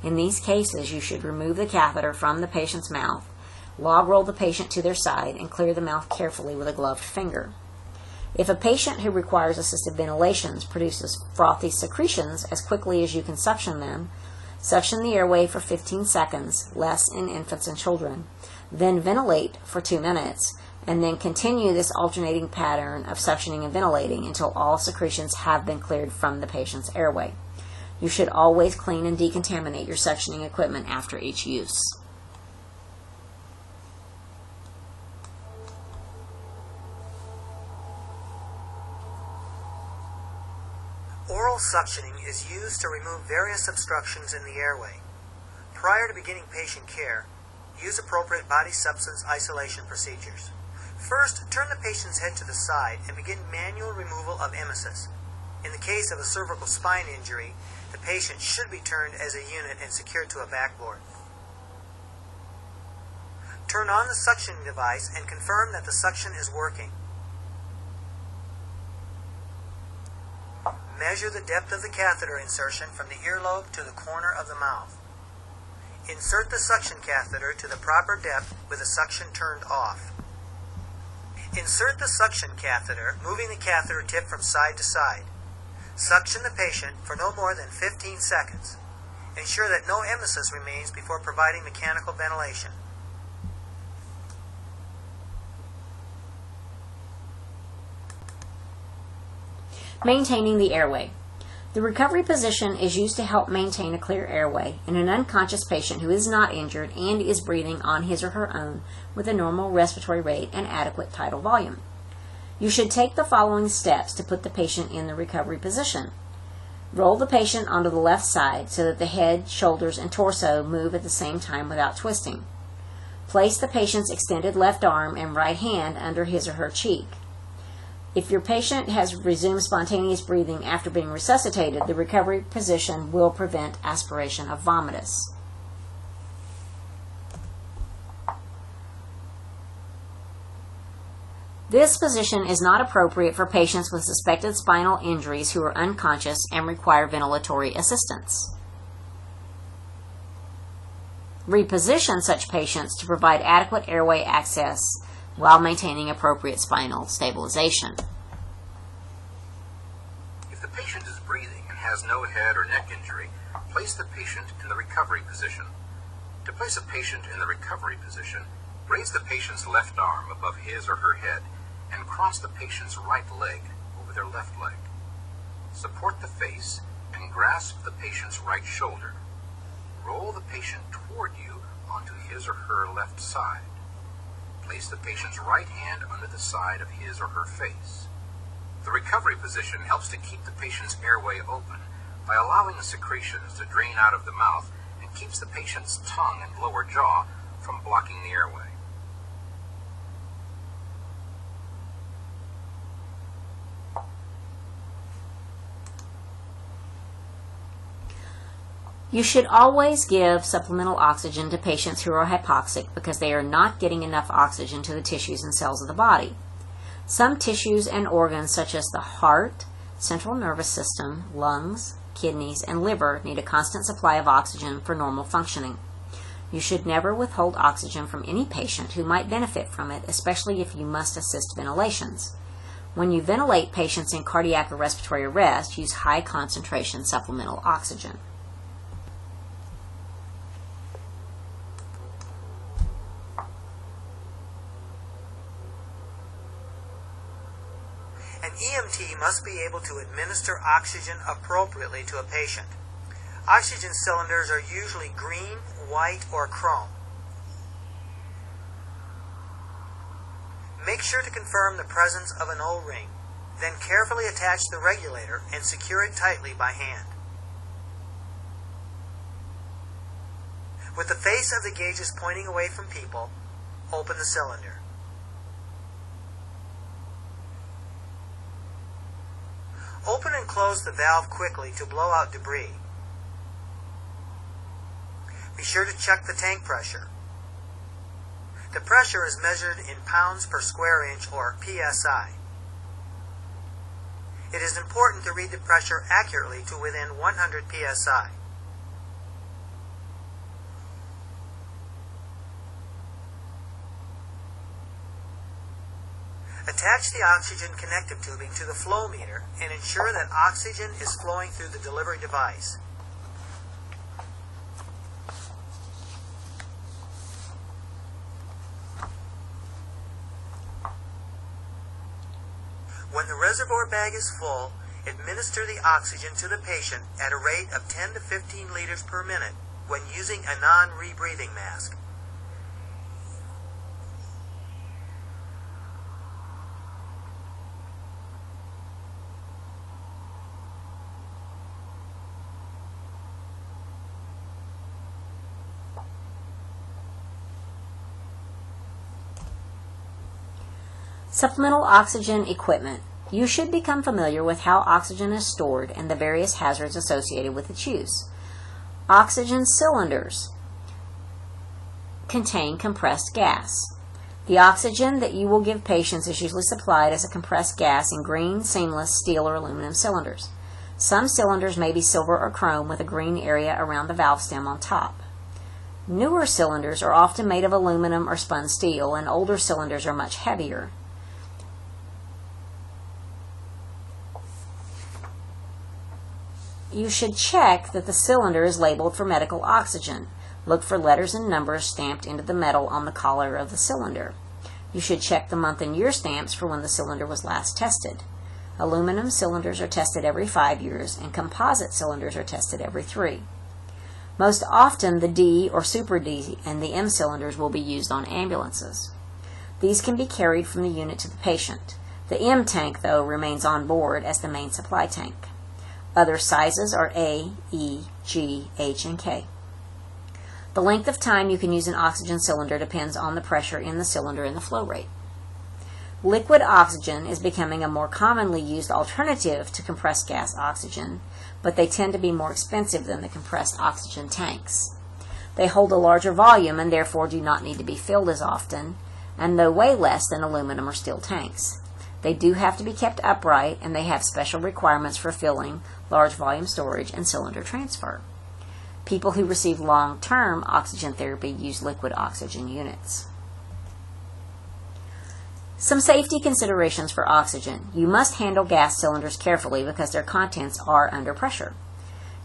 In these cases, you should remove the catheter from the patient's mouth, log roll the patient to their side, and clear the mouth carefully with a gloved finger. If a patient who requires assisted ventilations produces frothy secretions as quickly as you can suction them, suction the airway for 15 seconds, less in infants and children. Then ventilate for 2 minutes, and then continue this alternating pattern of suctioning and ventilating until all secretions have been cleared from the patient's airway. You should always clean and decontaminate your suctioning equipment after each use. Oral suctioning is used to remove various obstructions in the airway. Prior to beginning patient care, use appropriate body substance isolation procedures. First, turn the patient's head to the side and begin manual removal of emesis. In the case of a cervical spine injury, the patient should be turned as a unit and secured to a backboard. Turn on the suction device and confirm that the suction is working. Measure the depth of the catheter insertion from the earlobe to the corner of the mouth. Insert the suction catheter to the proper depth with the suction turned off. Insert the suction catheter, moving the catheter tip from side to side. Suction the patient for no more than 15 seconds. Ensure that no emesis remains before providing mechanical ventilation. Maintaining the airway. The recovery position is used to help maintain a clear airway in an unconscious patient who is not injured and is breathing on his or her own with a normal respiratory rate and adequate tidal volume. You should take the following steps to put the patient in the recovery position. Roll the patient onto the left side so that the head, shoulders, and torso move at the same time without twisting. Place the patient's extended left arm and right hand under his or her cheek. If your patient has resumed spontaneous breathing after being resuscitated, the recovery position will prevent aspiration of vomitus. This position is not appropriate for patients with suspected spinal injuries who are unconscious and require ventilatory assistance. Reposition such patients to provide adequate airway access while maintaining appropriate spinal stabilization. If the patient is breathing and has no head or neck injury, place the patient in the recovery position. To place a patient in the recovery position, raise the patient's left arm above his or her head and cross the patient's right leg over their left leg. Support the face and grasp the patient's right shoulder. Roll the patient toward you onto his or her left side. Place the patient's right hand under the side of his or her face. The recovery position helps to keep the patient's airway open by allowing the secretions to drain out of the mouth and keeps the patient's tongue and lower jaw from blocking the airway. You should always give supplemental oxygen to patients who are hypoxic because they are not getting enough oxygen to the tissues and cells of the body. Some tissues and organs such as the heart, central nervous system, lungs, kidneys, and liver need a constant supply of oxygen for normal functioning. You should never withhold oxygen from any patient who might benefit from it, especially if you must assist ventilations. When you ventilate patients in cardiac or respiratory arrest, use high concentration supplemental oxygen. An EMT must be able to administer oxygen appropriately to a patient. Oxygen cylinders are usually green, white, or chrome. Make sure to confirm the presence of an O-ring. Then carefully attach the regulator and secure it tightly by hand. With the face of the gauges pointing away from people, open the cylinder. Open and close the valve quickly to blow out debris. Be sure to check the tank pressure. The pressure is measured in pounds per square inch, or PSI. It is important to read the pressure accurately to within 100 PSI. Attach the oxygen connective tubing to the flow meter and ensure that oxygen is flowing through the delivery device. When the reservoir bag is full, administer the oxygen to the patient at a rate of 10 to 15 liters per minute when using a non-rebreathing mask. Supplemental oxygen equipment. You should become familiar with how oxygen is stored and the various hazards associated with its use. Oxygen cylinders contain compressed gas. The oxygen that you will give patients is usually supplied as a compressed gas in green, seamless, steel, or aluminum cylinders. Some cylinders may be silver or chrome with a green area around the valve stem on top. Newer cylinders are often made of aluminum or spun steel, and older cylinders are much heavier. You should check that the cylinder is labeled for medical oxygen. Look for letters and numbers stamped into the metal on the collar of the cylinder. You should check the month and year stamps for when the cylinder was last tested. Aluminum cylinders are tested every 5 years, and composite cylinders are tested every 3. Most often, the D or Super D and the M cylinders will be used on ambulances. These can be carried from the unit to the patient. The M tank, though, remains on board as the main supply tank. Other sizes are A, E, G, H, and K. The length of time you can use an oxygen cylinder depends on the pressure in the cylinder and the flow rate. Liquid oxygen is becoming a more commonly used alternative to compressed gas oxygen, but they tend to be more expensive than the compressed oxygen tanks. They hold a larger volume and therefore do not need to be filled as often, and though weigh less than aluminum or steel tanks. They do have to be kept upright, and they have special requirements for filling, large volume storage, and cylinder transfer. People who receive long-term oxygen therapy use liquid oxygen units. Some safety considerations for oxygen. You must handle gas cylinders carefully because their contents are under pressure.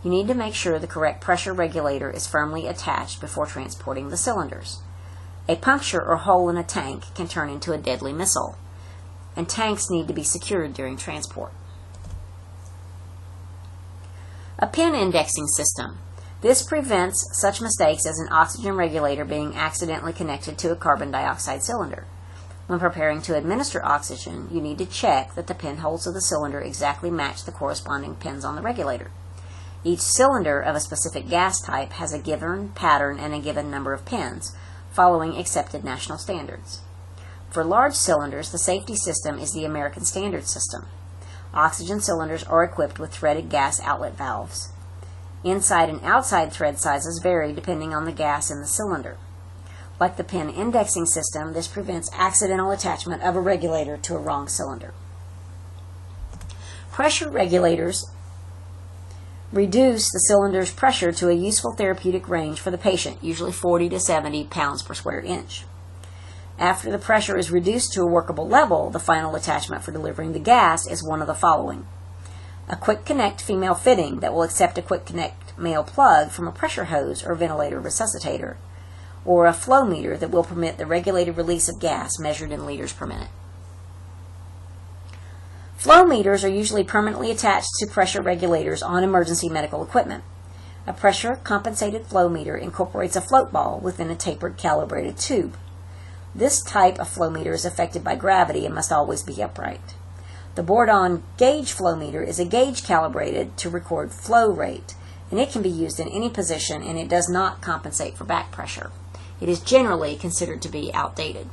You need to make sure the correct pressure regulator is firmly attached before transporting the cylinders. A puncture or hole in a tank can turn into a deadly missile, and tanks need to be secured during transport. A pin indexing system. This prevents such mistakes as an oxygen regulator being accidentally connected to a carbon dioxide cylinder. When preparing to administer oxygen, you need to check that the pinholes of the cylinder exactly match the corresponding pins on the regulator. Each cylinder of a specific gas type has a given pattern and a given number of pins, following accepted national standards. For large cylinders, the safety system is the American Standard System. Oxygen cylinders are equipped with threaded gas outlet valves. Inside and outside thread sizes vary depending on the gas in the cylinder. Like the pin indexing system, this prevents accidental attachment of a regulator to a wrong cylinder. Pressure regulators reduce the cylinder's pressure to a useful therapeutic range for the patient, usually 40 to 70 pounds per square inch. After the pressure is reduced to a workable level, the final attachment for delivering the gas is one of the following: a quick connect female fitting that will accept a quick connect male plug from a pressure hose or ventilator resuscitator, or a flow meter that will permit the regulated release of gas measured in liters per minute. Flow meters are usually permanently attached to pressure regulators on emergency medical equipment. A pressure compensated flow meter incorporates a float ball within a tapered calibrated tube. This type of flow meter is affected by gravity and must always be upright. The board-on gauge flow meter is a gauge calibrated to record flow rate, and it can be used in any position, and it does not compensate for back pressure. It is generally considered to be outdated.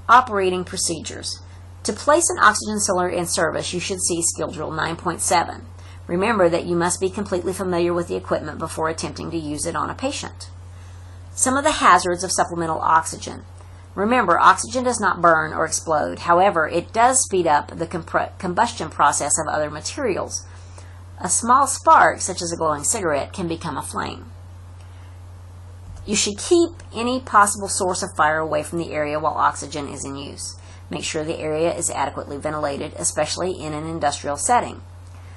Operating procedures. To place an oxygen cylinder in service, you should see Skill Drill 9.7. Remember that you must be completely familiar with the equipment before attempting to use it on a patient. Some of the hazards of supplemental oxygen. Remember, oxygen does not burn or explode. However, it does speed up the combustion process of other materials. A small spark, such as a glowing cigarette, can become a flame. You should keep any possible source of fire away from the area while oxygen is in use. Make sure the area is adequately ventilated, especially in an industrial setting.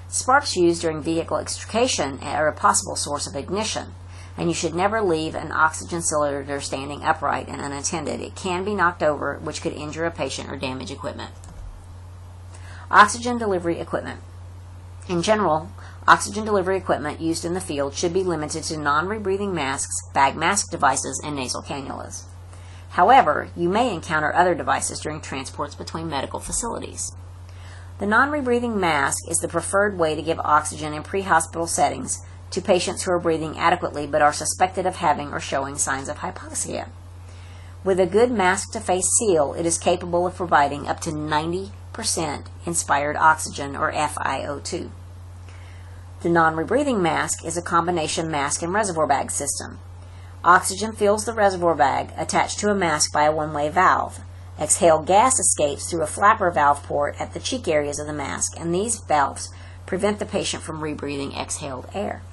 Sparks used during vehicle extrication are a possible source of ignition, and you should never leave an oxygen cylinder standing upright and unattended. It can be knocked over, which could injure a patient or damage equipment. Oxygen delivery equipment. In general, oxygen delivery equipment used in the field should be limited to non-rebreathing masks, bag mask devices, and nasal cannulas. However, you may encounter other devices during transports between medical facilities. The non-rebreathing mask is the preferred way to give oxygen in pre-hospital settings to patients who are breathing adequately but are suspected of having or showing signs of hypoxia. With a good mask-to-face seal, it is capable of providing up to 90% inspired oxygen, or FiO2. The non-rebreathing mask is a combination mask and reservoir bag system. Oxygen fills the reservoir bag attached to a mask by a one-way valve. Exhaled gas escapes through a flapper valve port at the cheek areas of the mask, and these valves prevent the patient from rebreathing exhaled air.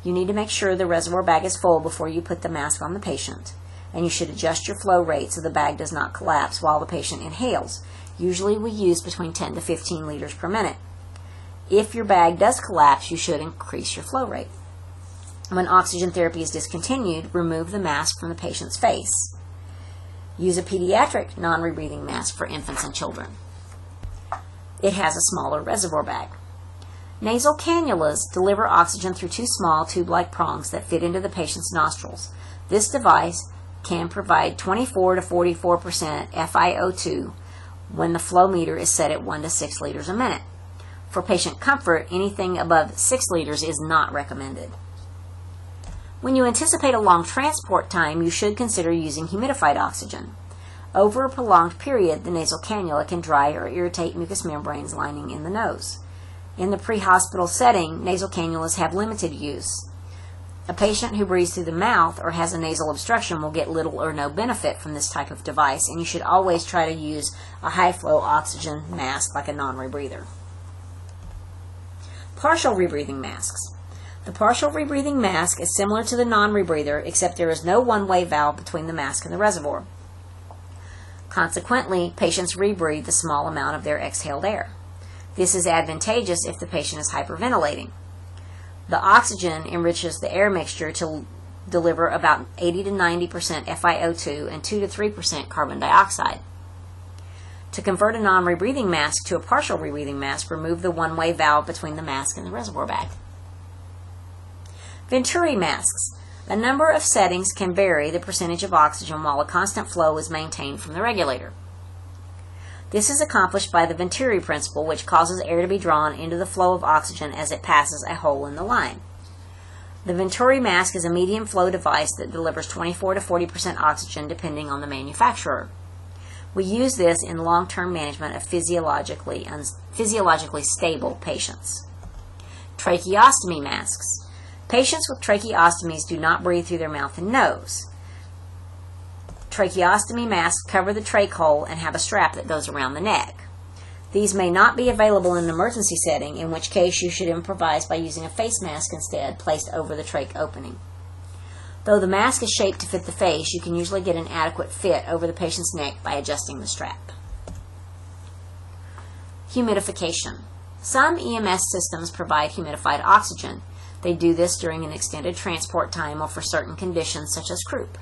You need to make sure the reservoir bag is full before you put the mask on the patient, and you should adjust your flow rate so the bag does not collapse while the patient inhales. Usually we use between 10 to 15 liters per minute. If your bag does collapse, you should increase your flow rate. When oxygen therapy is discontinued, remove the mask from the patient's face. Use a pediatric non-rebreathing mask for infants and children. It has a smaller reservoir bag. Nasal cannulas deliver oxygen through two small tube-like prongs that fit into the patient's nostrils. This device can provide 24 to 44% FiO2 when the flow meter is set at 1 to 6 liters a minute. For patient comfort, anything above 6 liters is not recommended. When you anticipate a long transport time, you should consider using humidified oxygen. Over a prolonged period, the nasal cannula can dry or irritate mucous membranes lining in the nose. In the pre-hospital setting, nasal cannulas have limited use. A patient who breathes through the mouth or has a nasal obstruction will get little or no benefit from this type of device, and you should always try to use a high-flow oxygen mask like a non-rebreather. Partial rebreathing masks. The partial rebreathing mask is similar to the non-rebreather, except there is no one-way valve between the mask and the reservoir. Consequently, patients rebreathe a small amount of their exhaled air. This is advantageous if the patient is hyperventilating. The oxygen enriches the air mixture to deliver about 80 to 90% FiO2 and 2 to 3% carbon dioxide. To convert a non-rebreathing mask to a partial rebreathing mask, remove the one-way valve between the mask and the reservoir bag. Venturi masks. A number of settings can vary the percentage of oxygen while a constant flow is maintained from the regulator. This is accomplished by the Venturi principle, which causes air to be drawn into the flow of oxygen as it passes a hole in the line. The Venturi mask is a medium flow device that delivers 24 to 40% oxygen depending on the manufacturer. We use this in long-term management of physiologically stable patients. Tracheostomy masks. Patients with tracheostomies do not breathe through their mouth and nose. Tracheostomy masks cover the trach hole and have a strap that goes around the neck. These may not be available in an emergency setting, in which case you should improvise by using a face mask instead, placed over the trach opening. Though the mask is shaped to fit the face, you can usually get an adequate fit over the patient's neck by adjusting the strap. Humidification. Some EMS systems provide humidified oxygen. They do this during an extended transport time or for certain conditions such as croup.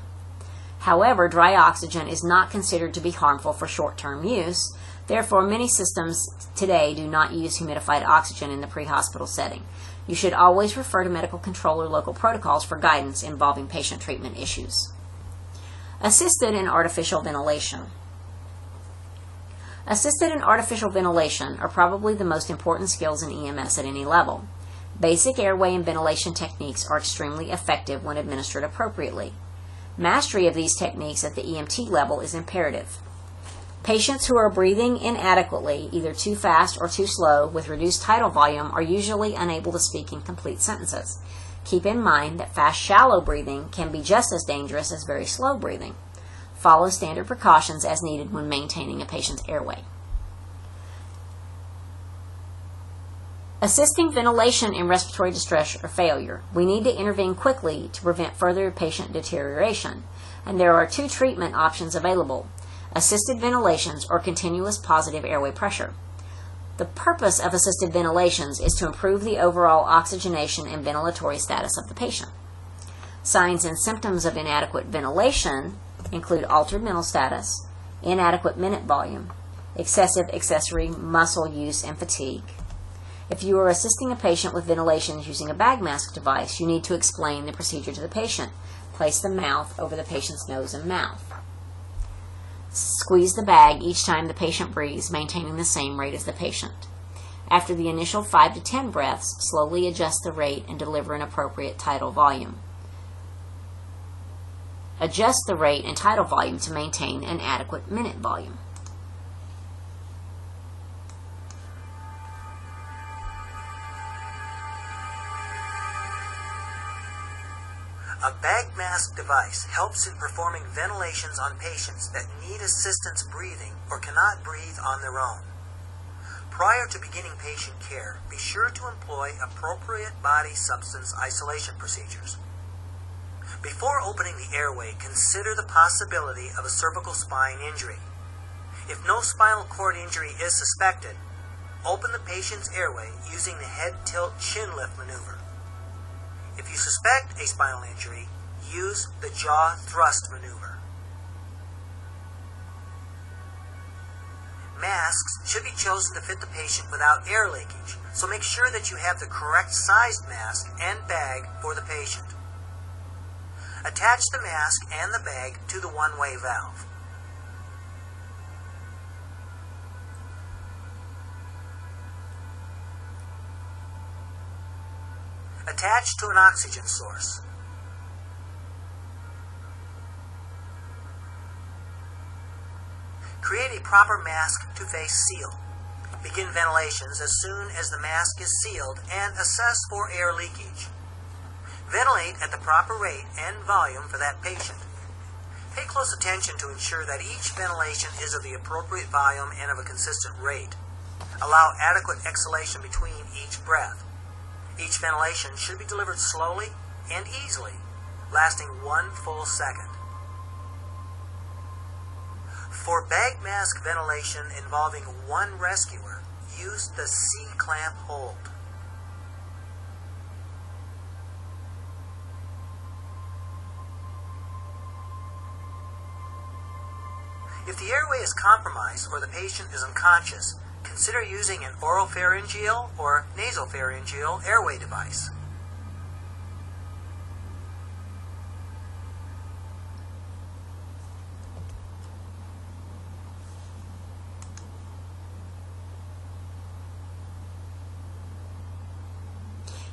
However, dry oxygen is not considered to be harmful for short-term use. Therefore, many systems today do not use humidified oxygen in the pre-hospital setting. You should always refer to medical control or local protocols for guidance involving patient treatment issues. Assisted and artificial ventilation. Assisted and artificial ventilation are probably the most important skills in EMS at any level. Basic airway and ventilation techniques are extremely effective when administered appropriately. Mastery of these techniques at the EMT level is imperative. Patients who are breathing inadequately, either too fast or too slow, with reduced tidal volume, are usually unable to speak in complete sentences. Keep in mind that fast, shallow breathing can be just as dangerous as very slow breathing. Follow standard precautions as needed when maintaining a patient's airway. Assisting ventilation in respiratory distress or failure. We need to intervene quickly to prevent further patient deterioration, and there are two treatment options available: assisted ventilations or continuous positive airway pressure. The purpose of assisted ventilations is to improve the overall oxygenation and ventilatory status of the patient. Signs and symptoms of inadequate ventilation include altered mental status, inadequate minute volume, excessive accessory muscle use, and fatigue. If you are assisting a patient with ventilation using a bag mask device, you need to explain the procedure to the patient. Place the mouth over the patient's nose and mouth. Squeeze the bag each time the patient breathes, maintaining the same rate as the patient. After the initial 5 to 10 breaths, slowly adjust the rate and deliver an appropriate tidal volume. Adjust the rate and tidal volume to maintain an adequate minute volume. A bag mask device helps in performing ventilations on patients that need assistance breathing or cannot breathe on their own. Prior to beginning patient care, be sure to employ appropriate body substance isolation procedures. Before opening the airway, consider the possibility of a cervical spine injury. If no spinal cord injury is suspected, open the patient's airway using the head tilt chin lift maneuver. If you suspect a spinal injury, use the jaw thrust maneuver. Masks should be chosen to fit the patient without air leakage, so make sure that you have the correct sized mask and bag for the patient. Attach the mask and the bag to the one-way valve. Attach to an oxygen source. Create a proper mask to face seal. Begin ventilations as soon as the mask is sealed and assess for air leakage. Ventilate at the proper rate and volume for that patient. Pay close attention to ensure that each ventilation is of the appropriate volume and of a consistent rate. Allow adequate exhalation between each breath. Each ventilation should be delivered slowly and easily, lasting 1 full second. For bag mask ventilation involving one rescuer, use the C-clamp hold. If the airway is compromised or the patient is unconscious, consider using an oropharyngeal or nasopharyngeal airway device.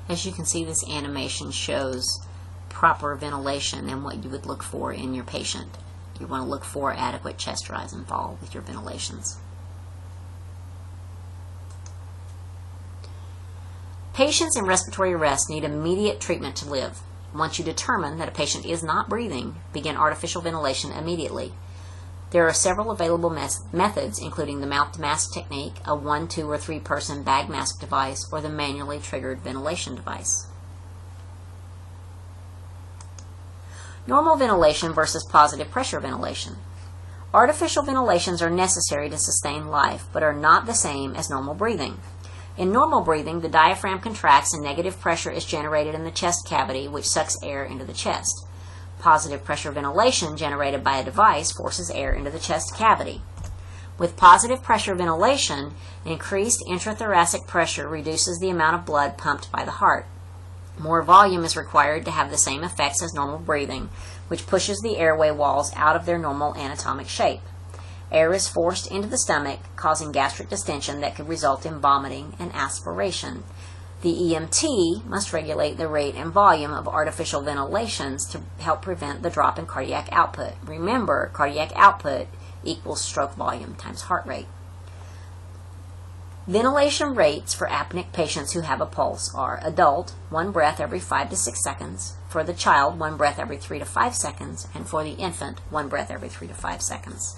As you can see, this animation shows proper ventilation and what you would look for in your patient. You want to look for adequate chest rise and fall with your ventilations. Patients in respiratory arrest need immediate treatment to live. Once you determine that a patient is not breathing, begin artificial ventilation immediately. There are several available methods, including the mouth mask technique, a 1, 2, or 3 person bag mask device, or the manually triggered ventilation device. Normal ventilation versus positive pressure ventilation. Artificial ventilations are necessary to sustain life, but are not the same as normal breathing. In normal breathing, the diaphragm contracts and negative pressure is generated in the chest cavity, which sucks air into the chest. Positive pressure ventilation generated by a device forces air into the chest cavity. With positive pressure ventilation, increased intrathoracic pressure reduces the amount of blood pumped by the heart. More volume is required to have the same effects as normal breathing, which pushes the airway walls out of their normal anatomic shape. Air is forced into the stomach, causing gastric distension that could result in vomiting and aspiration. The EMT must regulate the rate and volume of artificial ventilations to help prevent the drop in cardiac output. Remember, cardiac output equals stroke volume times heart rate. Ventilation rates for apneic patients who have a pulse are: adult, 1 breath every 5 to 6 seconds; for the child, 1 breath every 3 to 5 seconds; and for the infant, 1 breath every 3 to 5 seconds.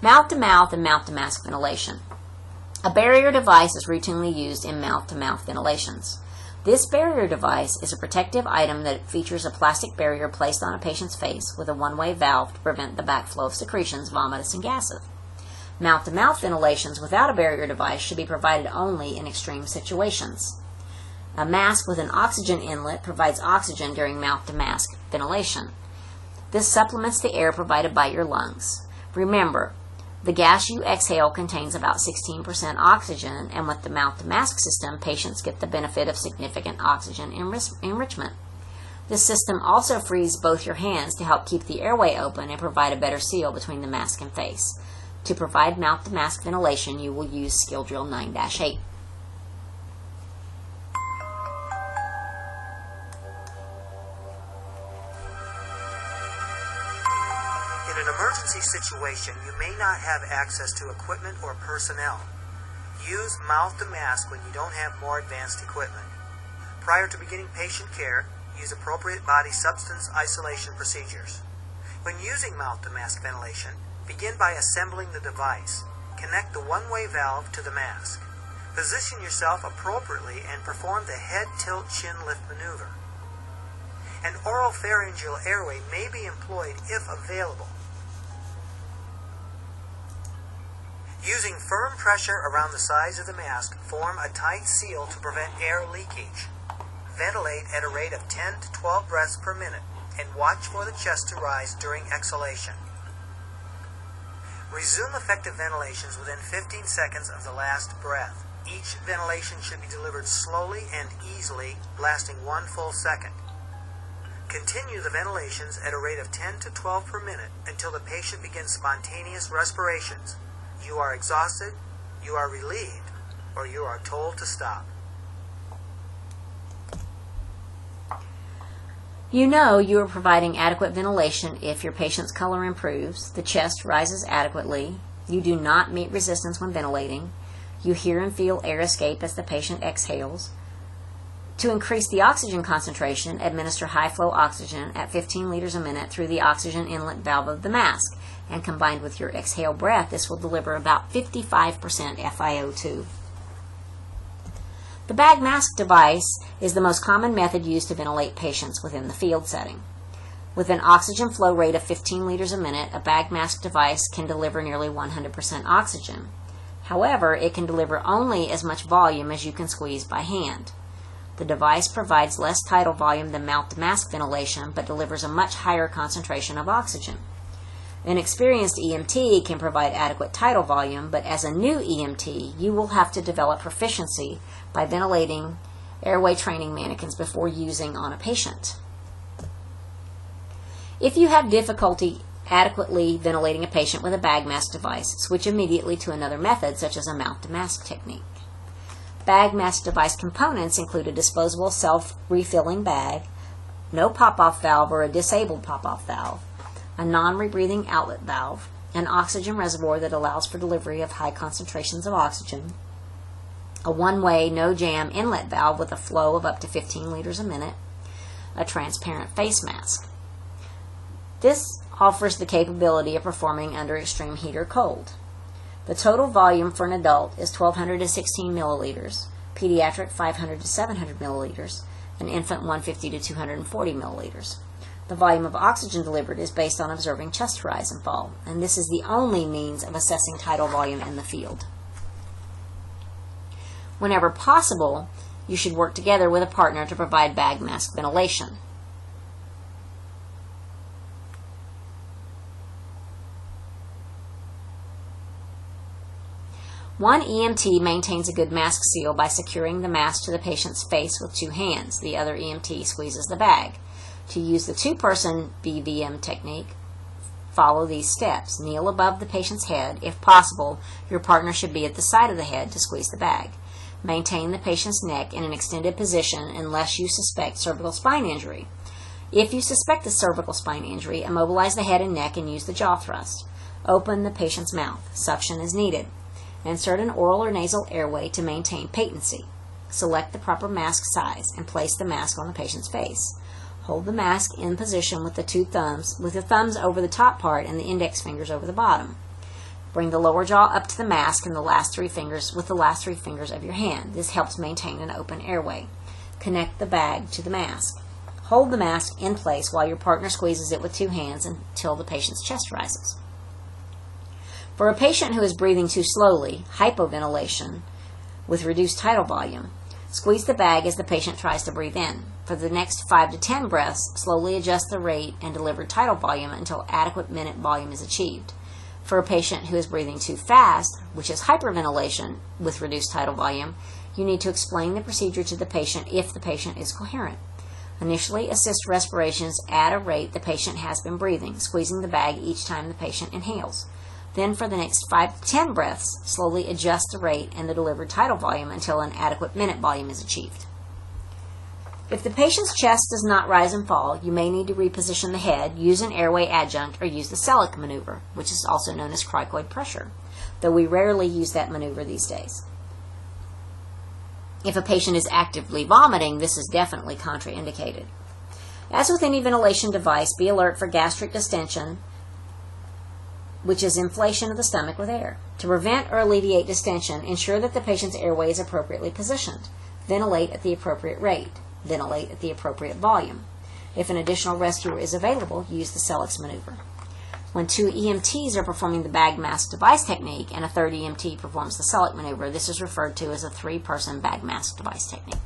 Mouth-to-mouth and mouth-to-mask ventilation. A barrier device is routinely used in mouth-to-mouth ventilations. This barrier device is a protective item that features a plastic barrier placed on a patient's face with a one-way valve to prevent the backflow of secretions, vomitus, and gases. Mouth-to-mouth ventilations without a barrier device should be provided only in extreme situations. A mask with an oxygen inlet provides oxygen during mouth-to-mask ventilation. This supplements the air provided by your lungs. Remember, the gas you exhale contains about 16% oxygen, and with the mouth-to-mask system, patients get the benefit of significant oxygen enrichment. This system also frees both your hands to help keep the airway open and provide a better seal between the mask and face. To provide mouth-to-mask ventilation, you will use Skill Drill 9-8. In an emergency situation, you may not have access to equipment or personnel. Use mouth-to-mask when you don't have more advanced equipment. Prior to beginning patient care, use appropriate body substance isolation procedures. When using mouth-to-mask ventilation, begin by assembling the device. Connect the one-way valve to the mask. Position yourself appropriately and perform the head tilt chin lift maneuver. An oropharyngeal airway may be employed if available. Using firm pressure around the sides of the mask, form a tight seal to prevent air leakage. Ventilate at a rate of 10 to 12 breaths per minute and watch for the chest to rise during exhalation. Resume effective ventilations within 15 seconds of the last breath. Each ventilation should be delivered slowly and easily, lasting 1 full second. Continue the ventilations at a rate of 10 to 12 per minute until the patient begins spontaneous respirations. You are exhausted, you are relieved, or you are told to stop. You know you are providing adequate ventilation if your patient's color improves, the chest rises adequately, you do not meet resistance when ventilating, you hear and feel air escape as the patient exhales. To increase the oxygen concentration, administer high-flow oxygen at 15 liters a minute through the oxygen inlet valve of the mask, and combined with your exhale breath, this will deliver about 55% FiO2. The bag mask device is the most common method used to ventilate patients within the field setting. With an oxygen flow rate of 15 liters a minute, a bag mask device can deliver nearly 100% oxygen. However, it can deliver only as much volume as you can squeeze by hand. The device provides less tidal volume than mouth-to-mask ventilation, but delivers a much higher concentration of oxygen. An experienced EMT can provide adequate tidal volume, but as a new EMT, you will have to develop proficiency by ventilating airway training mannequins before using on a patient. If you have difficulty adequately ventilating a patient with a bag mask device, switch immediately to another method, such as a mouth-to-mask technique. Bag mask device components include a disposable self-refilling bag, no pop-off valve or a disabled pop-off valve, a non-rebreathing outlet valve, an oxygen reservoir that allows for delivery of high concentrations of oxygen, a one-way no-jam inlet valve with a flow of up to 15 liters a minute, a transparent face mask. This offers the capability of performing under extreme heat or cold. The total volume for an adult is 1,200 to 16 milliliters, pediatric 500 to 700 milliliters, an infant 150 to 240 milliliters. The volume of oxygen delivered is based on observing chest rise and fall, and this is the only means of assessing tidal volume in the field. Whenever possible, you should work together with a partner to provide bag mask ventilation. One EMT maintains a good mask seal by securing the mask to the patient's face with 2 hands. The other EMT squeezes the bag. To use the 2-person BVM technique, follow these steps. Kneel above the patient's head. If possible, your partner should be at the side of the head to squeeze the bag. Maintain the patient's neck in an extended position unless you suspect cervical spine injury. If you suspect a cervical spine injury, immobilize the head and neck and use the jaw thrust. Open the patient's mouth. Suction is needed. Insert an oral or nasal airway to maintain patency. Select the proper mask size and place the mask on the patient's face. Hold the mask in position with the thumbs over the top part and the index fingers over the bottom. Bring the lower jaw up to the mask and the last 3 fingers with the last 3 fingers of your hand. This helps maintain an open airway. Connect the bag to the mask. Hold the mask in place while your partner squeezes it with 2 hands until the patient's chest rises. For a patient who is breathing too slowly, hypoventilation, with reduced tidal volume, squeeze the bag as the patient tries to breathe in. For the next 5 to 10 breaths, slowly adjust the rate and delivered tidal volume until adequate minute volume is achieved. For a patient who is breathing too fast, which is hyperventilation with reduced tidal volume, you need to explain the procedure to the patient if the patient is coherent. Initially, assist respirations at a rate the patient has been breathing, squeezing the bag each time the patient inhales. Then for the next 5 to 10 breaths, slowly adjust the rate and the delivered tidal volume until an adequate minute volume is achieved. If the patient's chest does not rise and fall, you may need to reposition the head, use an airway adjunct, or use the Selleck maneuver, which is also known as cricoid pressure, though we rarely use that maneuver these days. If a patient is actively vomiting, this is definitely contraindicated. As with any ventilation device, be alert for gastric distension, which is inflation of the stomach with air. To prevent or alleviate distension, ensure that the patient's airway is appropriately positioned. Ventilate at the appropriate rate. Ventilate at the appropriate volume. If an additional rescuer is available, use the Selleck maneuver. When 2 EMTs are performing the bag mask device technique and a 3rd EMT performs the Selleck maneuver, this is referred to as a 3-person bag mask device technique.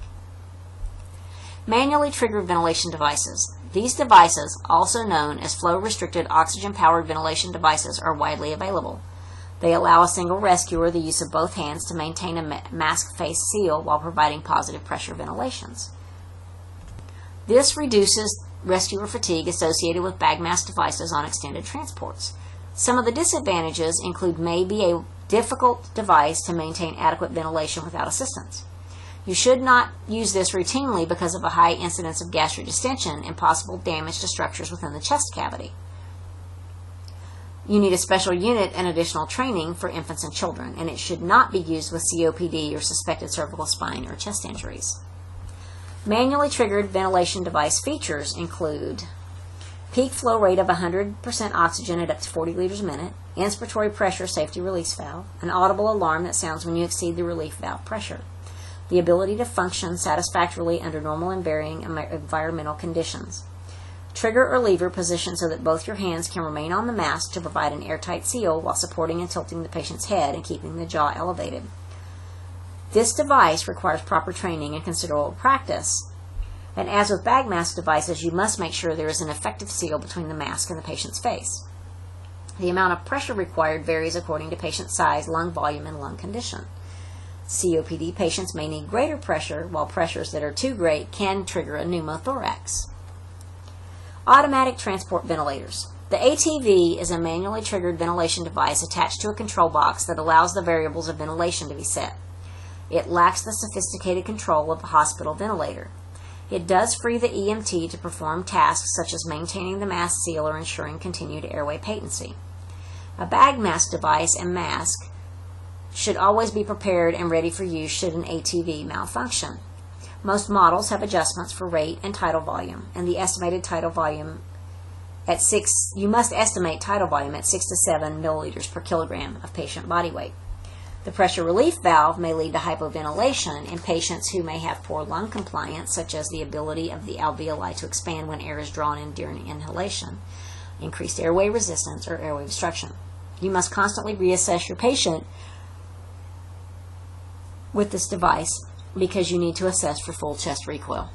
Manually triggered ventilation devices. These devices, also known as flow-restricted oxygen-powered ventilation devices, are widely available. They allow a single rescuer the use of both hands to maintain a mask face seal while providing positive pressure ventilations. This reduces rescuer fatigue associated with bag mask devices on extended transports. Some of the disadvantages include maybe a difficult device to maintain adequate ventilation without assistance. You should not use this routinely because of a high incidence of gastric distension and possible damage to structures within the chest cavity. You need a special unit and additional training for infants and children, and it should not be used with COPD or suspected cervical spine or chest injuries. Manually triggered ventilation device features include peak flow rate of 100% oxygen at up to 40 liters a minute, inspiratory pressure safety release valve, an audible alarm that sounds when you exceed the relief valve pressure, the ability to function satisfactorily under normal and varying environmental conditions, trigger or lever positioned so that both your hands can remain on the mask to provide an airtight seal while supporting and tilting the patient's head and keeping the jaw elevated. This device requires proper training and considerable practice, and as with bag mask devices, you must make sure there is an effective seal between the mask and the patient's face. The amount of pressure required varies according to patient size, lung volume, and lung condition. COPD patients may need greater pressure, while pressures that are too great can trigger a pneumothorax. Automatic transport ventilators. The ATV is a manually triggered ventilation device attached to a control box that allows the variables of ventilation to be set. It lacks the sophisticated control of a hospital ventilator. It does free the EMT to perform tasks such as maintaining the mask seal or ensuring continued airway patency. A bag mask device and mask should always be prepared and ready for use should an ATV malfunction. Most models have adjustments for rate and tidal volume, and the estimated tidal volume at you must estimate tidal volume at 6 to 7 milliliters per kilogram of patient body weight. The pressure relief valve may lead to hypoventilation in patients who may have poor lung compliance, such as the ability of the alveoli to expand when air is drawn in during inhalation, increased airway resistance, or airway obstruction. You must constantly reassess your patient with this device because you need to assess for full chest recoil.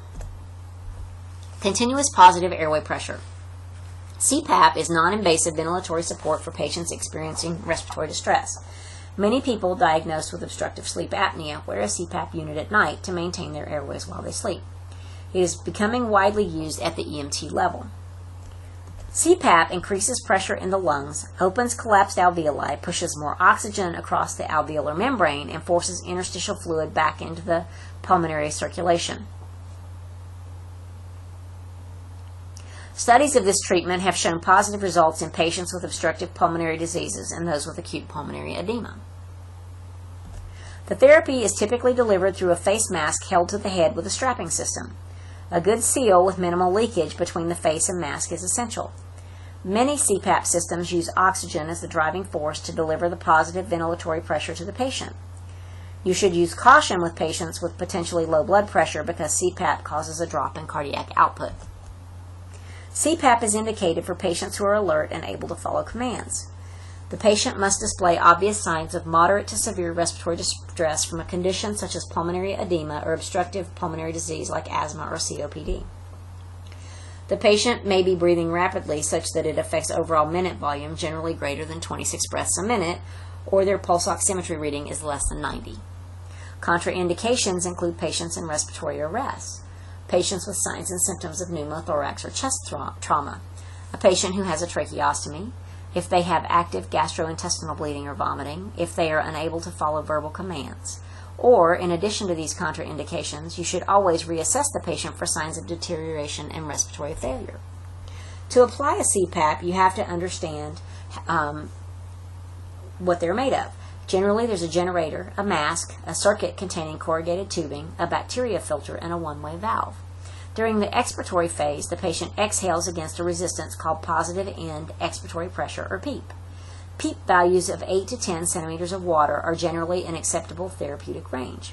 Continuous positive airway pressure. CPAP is non-invasive ventilatory support for patients experiencing respiratory distress. Many people diagnosed with obstructive sleep apnea wear a CPAP unit at night to maintain their airways while they sleep. It is becoming widely used at the EMT level. CPAP increases pressure in the lungs, opens collapsed alveoli, pushes more oxygen across the alveolar membrane, and forces interstitial fluid back into the pulmonary circulation. Studies of this treatment have shown positive results in patients with obstructive pulmonary diseases and those with acute pulmonary edema. The therapy is typically delivered through a face mask held to the head with a strapping system. A good seal with minimal leakage between the face and mask is essential. Many CPAP systems use oxygen as the driving force to deliver the positive ventilatory pressure to the patient. You should use caution with patients with potentially low blood pressure because CPAP causes a drop in cardiac output. CPAP is indicated for patients who are alert and able to follow commands. The patient must display obvious signs of moderate to severe respiratory distress from a condition such as pulmonary edema or obstructive pulmonary disease like asthma or COPD. The patient may be breathing rapidly such that it affects overall minute volume, generally greater than 26 breaths a minute, or their pulse oximetry reading is less than 90. Contraindications include patients in respiratory arrest, patients with signs and symptoms of pneumothorax or chest trauma, a patient who has a tracheostomy, if they have active gastrointestinal bleeding or vomiting, if they are unable to follow verbal commands. Or, in addition to these contraindications, you should always reassess the patient for signs of deterioration and respiratory failure. To apply a CPAP, you have to understand what they're made of. Generally, there's a generator, a mask, a circuit containing corrugated tubing, a bacteria filter, and a one-way valve. During the expiratory phase, the patient exhales against a resistance called positive end expiratory pressure, or PEEP. PEEP values of 8 to 10 centimeters of water are generally an acceptable therapeutic range.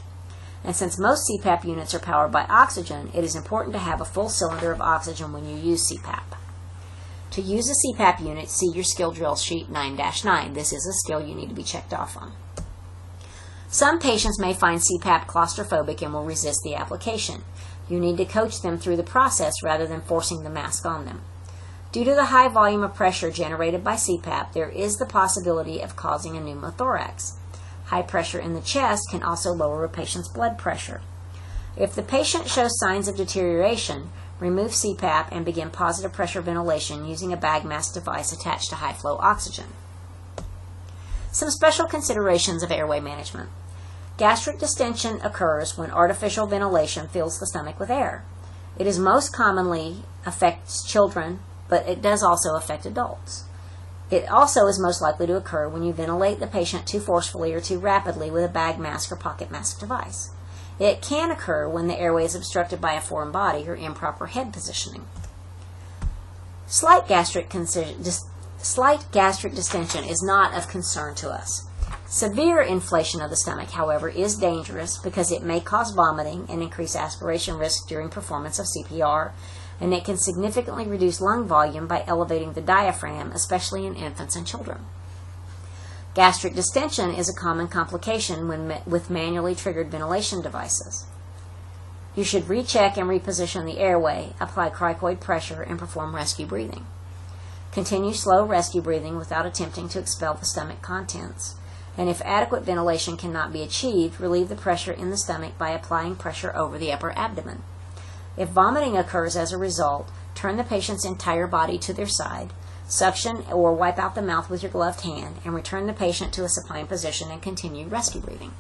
And since most CPAP units are powered by oxygen, it is important to have a full cylinder of oxygen when you use CPAP. To use a CPAP unit, see your skill drill sheet 9-9. This is a skill you need to be checked off on. Some patients may find CPAP claustrophobic and will resist the application. You need to coach them through the process rather than forcing the mask on them. Due to the high volume of pressure generated by CPAP, there is the possibility of causing a pneumothorax. High pressure in the chest can also lower a patient's blood pressure. If the patient shows signs of deterioration, remove CPAP and begin positive pressure ventilation using a bag mask device attached to high-flow oxygen. Some special considerations of airway management. Gastric distension occurs when artificial ventilation fills the stomach with air. It is most commonly affects children, but it does also affect adults. It also is most likely to occur when you ventilate the patient too forcefully or too rapidly with a bag mask or pocket mask device. It can occur when the airway is obstructed by a foreign body or improper head positioning. Slight gastric distension is not of concern to us. Severe inflation of the stomach, however, is dangerous because it may cause vomiting and increase aspiration risk during performance of CPR, and it can significantly reduce lung volume by elevating the diaphragm, especially in infants and children. Gastric distension is a common complication with manually triggered ventilation devices. You should recheck and reposition the airway, apply cricoid pressure, and perform rescue breathing. Continue slow rescue breathing without attempting to expel the stomach contents. And if adequate ventilation cannot be achieved, relieve the pressure in the stomach by applying pressure over the upper abdomen. If vomiting occurs as a result, turn the patient's entire body to their side, suction or wipe out the mouth with your gloved hand, and return the patient to a supine position and continue rescue breathing.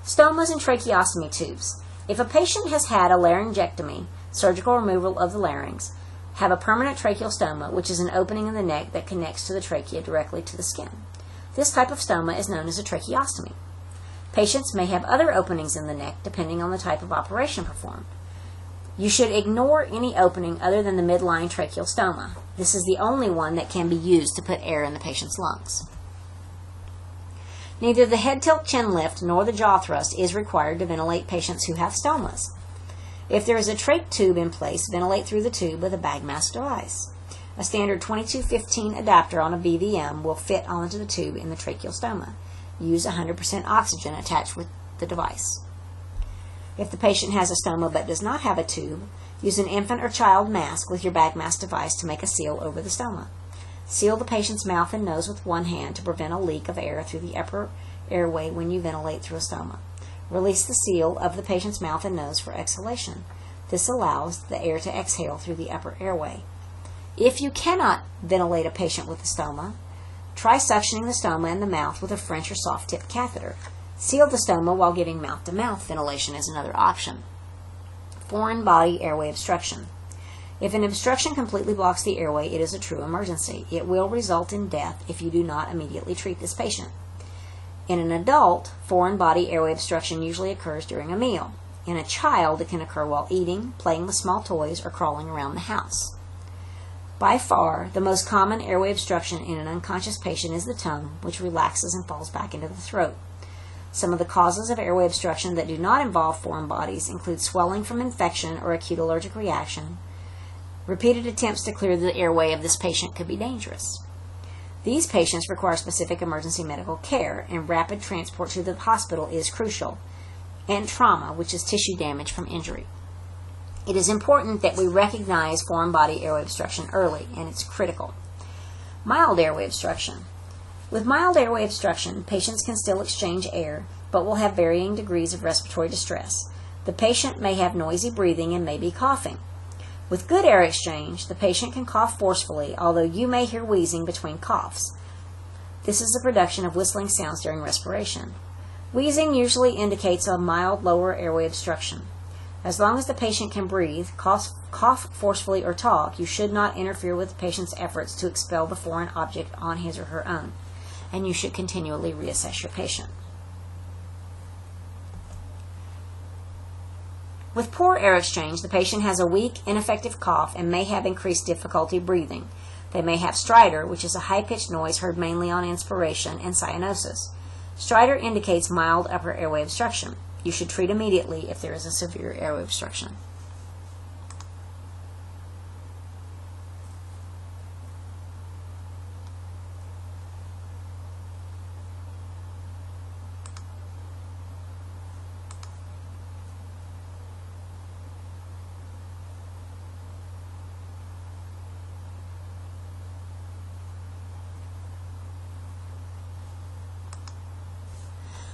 Stomas and tracheostomy tubes. If a patient has had a laryngectomy, surgical removal of the larynx, have a permanent tracheostoma, which is an opening in the neck that connects to the trachea directly to the skin. This type of stoma is known as a tracheostomy. Patients may have other openings in the neck depending on the type of operation performed. You should ignore any opening other than the midline tracheostoma. This is the only one that can be used to put air in the patient's lungs. Neither the head tilt chin lift nor the jaw thrust is required to ventilate patients who have stomas. If there is a trach tube in place, ventilate through the tube with a bag mask device. A standard 2215 adapter on a BVM will fit onto the tube in the tracheostoma. Use 100% oxygen attached with the device. If the patient has a stoma but does not have a tube, use an infant or child mask with your bag mask device to make a seal over the stoma. Seal the patient's mouth and nose with one hand to prevent a leak of air through the upper airway when you ventilate through a stoma. Release the seal of the patient's mouth and nose for exhalation. This allows the air to exhale through the upper airway. If you cannot ventilate a patient with a stoma, try suctioning the stoma in the mouth with a French or soft-tip catheter. Seal the stoma while giving mouth-to-mouth ventilation is another option. Foreign body airway obstruction. If an obstruction completely blocks the airway, it is a true emergency. It will result in death if you do not immediately treat this patient. In an adult, foreign body airway obstruction usually occurs during a meal. In a child, it can occur while eating, playing with small toys, or crawling around the house. By far, the most common airway obstruction in an unconscious patient is the tongue, which relaxes and falls back into the throat. Some of the causes of airway obstruction that do not involve foreign bodies include swelling from infection or acute allergic reaction. Repeated attempts to clear the airway of this patient could be dangerous. These patients require specific emergency medical care, and rapid transport to the hospital is crucial, and trauma, which is tissue damage from injury. It is important that we recognize foreign body airway obstruction early, and it's critical. Mild airway obstruction. With mild airway obstruction, patients can still exchange air, but will have varying degrees of respiratory distress. The patient may have noisy breathing and may be coughing. With good air exchange, the patient can cough forcefully, although you may hear wheezing between coughs. This is the production of whistling sounds during respiration. Wheezing usually indicates a mild lower airway obstruction. As long as the patient can breathe, cough forcefully, or talk, you should not interfere with the patient's efforts to expel the foreign object on his or her own, and you should continually reassess your patient. With poor air exchange, the patient has a weak, ineffective cough and may have increased difficulty breathing. They may have stridor, which is a high-pitched noise heard mainly on inspiration, and cyanosis. Stridor indicates mild upper airway obstruction. You should treat immediately if there is a severe airway obstruction.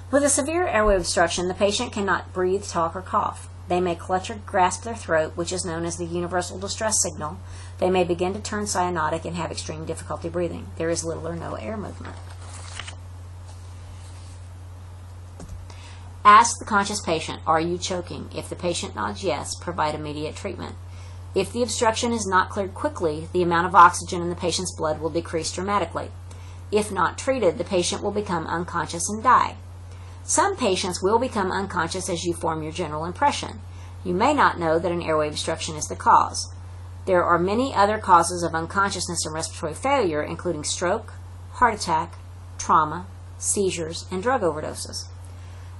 With a severe airway obstruction, the patient cannot breathe, talk, or cough. They may clutch or grasp their throat, which is known as the universal distress signal. They may begin to turn cyanotic and have extreme difficulty breathing. There is little or no air movement. Ask the conscious patient, "Are you choking?" If the patient nods yes, provide immediate treatment. If the obstruction is not cleared quickly, the amount of oxygen in the patient's blood will decrease dramatically. If not treated, the patient will become unconscious and die. Some patients will become unconscious as you form your general impression. You may not know that an airway obstruction is the cause. There are many other causes of unconsciousness and respiratory failure, including stroke, heart attack, trauma, seizures, and drug overdoses.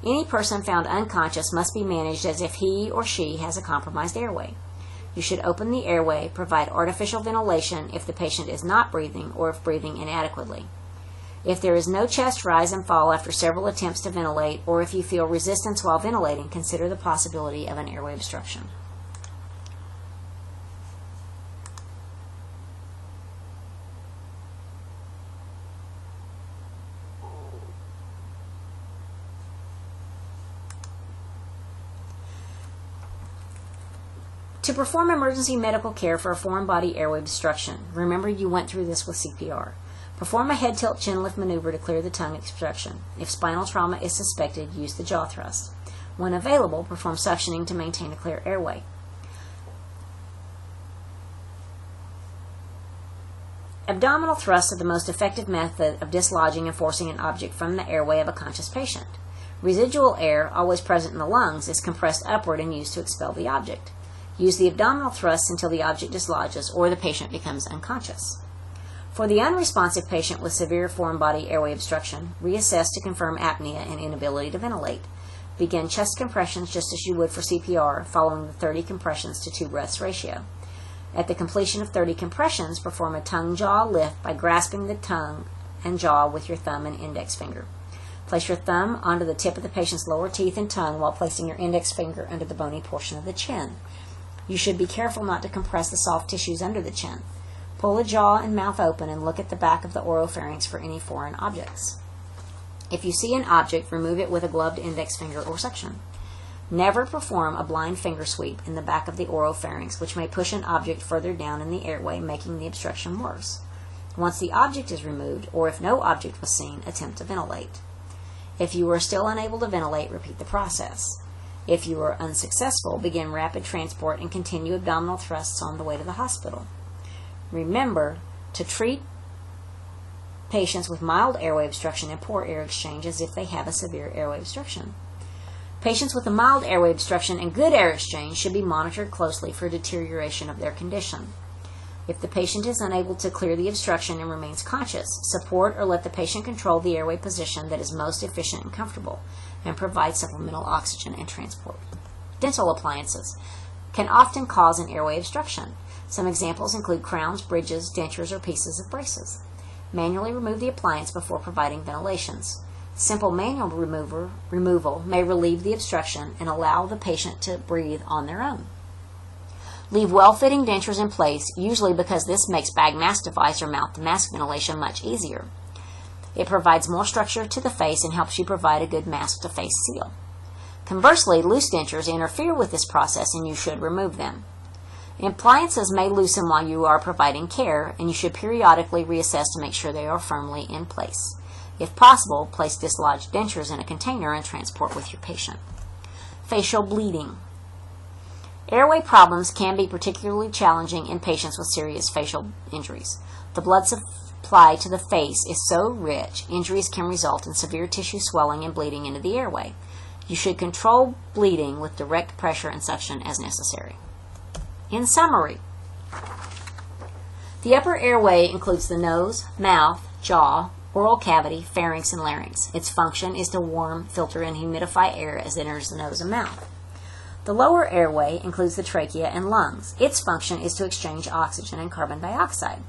Any person found unconscious must be managed as if he or she has a compromised airway. You should open the airway, provide artificial ventilation if the patient is not breathing or if breathing inadequately. If there is no chest rise and fall after several attempts to ventilate, or if you feel resistance while ventilating, consider the possibility of an airway obstruction. To perform emergency medical care for a foreign body airway obstruction, remember you went through this with CPR. Perform a head tilt chin lift maneuver to clear the tongue obstruction. If spinal trauma is suspected, use the jaw thrust. When available, perform suctioning to maintain a clear airway. Abdominal thrusts are the most effective method of dislodging and forcing an object from the airway of a conscious patient. Residual air, always present in the lungs, is compressed upward and used to expel the object. Use the abdominal thrusts until the object dislodges or the patient becomes unconscious. For the unresponsive patient with severe foreign body airway obstruction, reassess to confirm apnea and inability to ventilate. Begin chest compressions just as you would for CPR, following the 30 compressions to 2 breaths ratio. At the completion of 30 compressions, perform a tongue-jaw lift by grasping the tongue and jaw with your thumb and index finger. Place your thumb onto the tip of the patient's lower teeth and tongue while placing your index finger under the bony portion of the chin. You should be careful not to compress the soft tissues under the chin. Pull the jaw and mouth open and look at the back of the oropharynx for any foreign objects. If you see an object, remove it with a gloved index finger or suction. Never perform a blind finger sweep in the back of the oropharynx, which may push an object further down in the airway, making the obstruction worse. Once the object is removed, or if no object was seen, attempt to ventilate. If you are still unable to ventilate, repeat the process. If you are unsuccessful, begin rapid transport and continue abdominal thrusts on the way to the hospital. Remember to treat patients with mild airway obstruction and poor air exchange as if they have a severe airway obstruction. Patients with a mild airway obstruction and good air exchange should be monitored closely for deterioration of their condition. If the patient is unable to clear the obstruction and remains conscious, support or let the patient control the airway position that is most efficient and comfortable, and provide supplemental oxygen and transport. Dental appliances can often cause an airway obstruction. Some examples include crowns, bridges, dentures, or pieces of braces. Manually remove the appliance before providing ventilations. Simple manual removal may relieve the obstruction and allow the patient to breathe on their own. Leave well-fitting dentures in place, usually because this makes bag mask device or mouth-to-mask ventilation much easier. It provides more structure to the face and helps you provide a good mask-to-face seal. Conversely, loose dentures interfere with this process and you should remove them. Appliances may loosen while you are providing care, and you should periodically reassess to make sure they are firmly in place. If possible, place dislodged dentures in a container and transport with your patient. Facial bleeding. Airway problems can be particularly challenging in patients with serious facial injuries. The blood supply to the face is so rich, injuries can result in severe tissue swelling and bleeding into the airway. You should control bleeding with direct pressure and suction as necessary. In summary, the upper airway includes the nose, mouth, jaw, oral cavity, pharynx, and larynx. Its function is to warm, filter, and humidify air as it enters the nose and mouth. The lower airway includes the trachea and lungs. Its function is to exchange oxygen and carbon dioxide.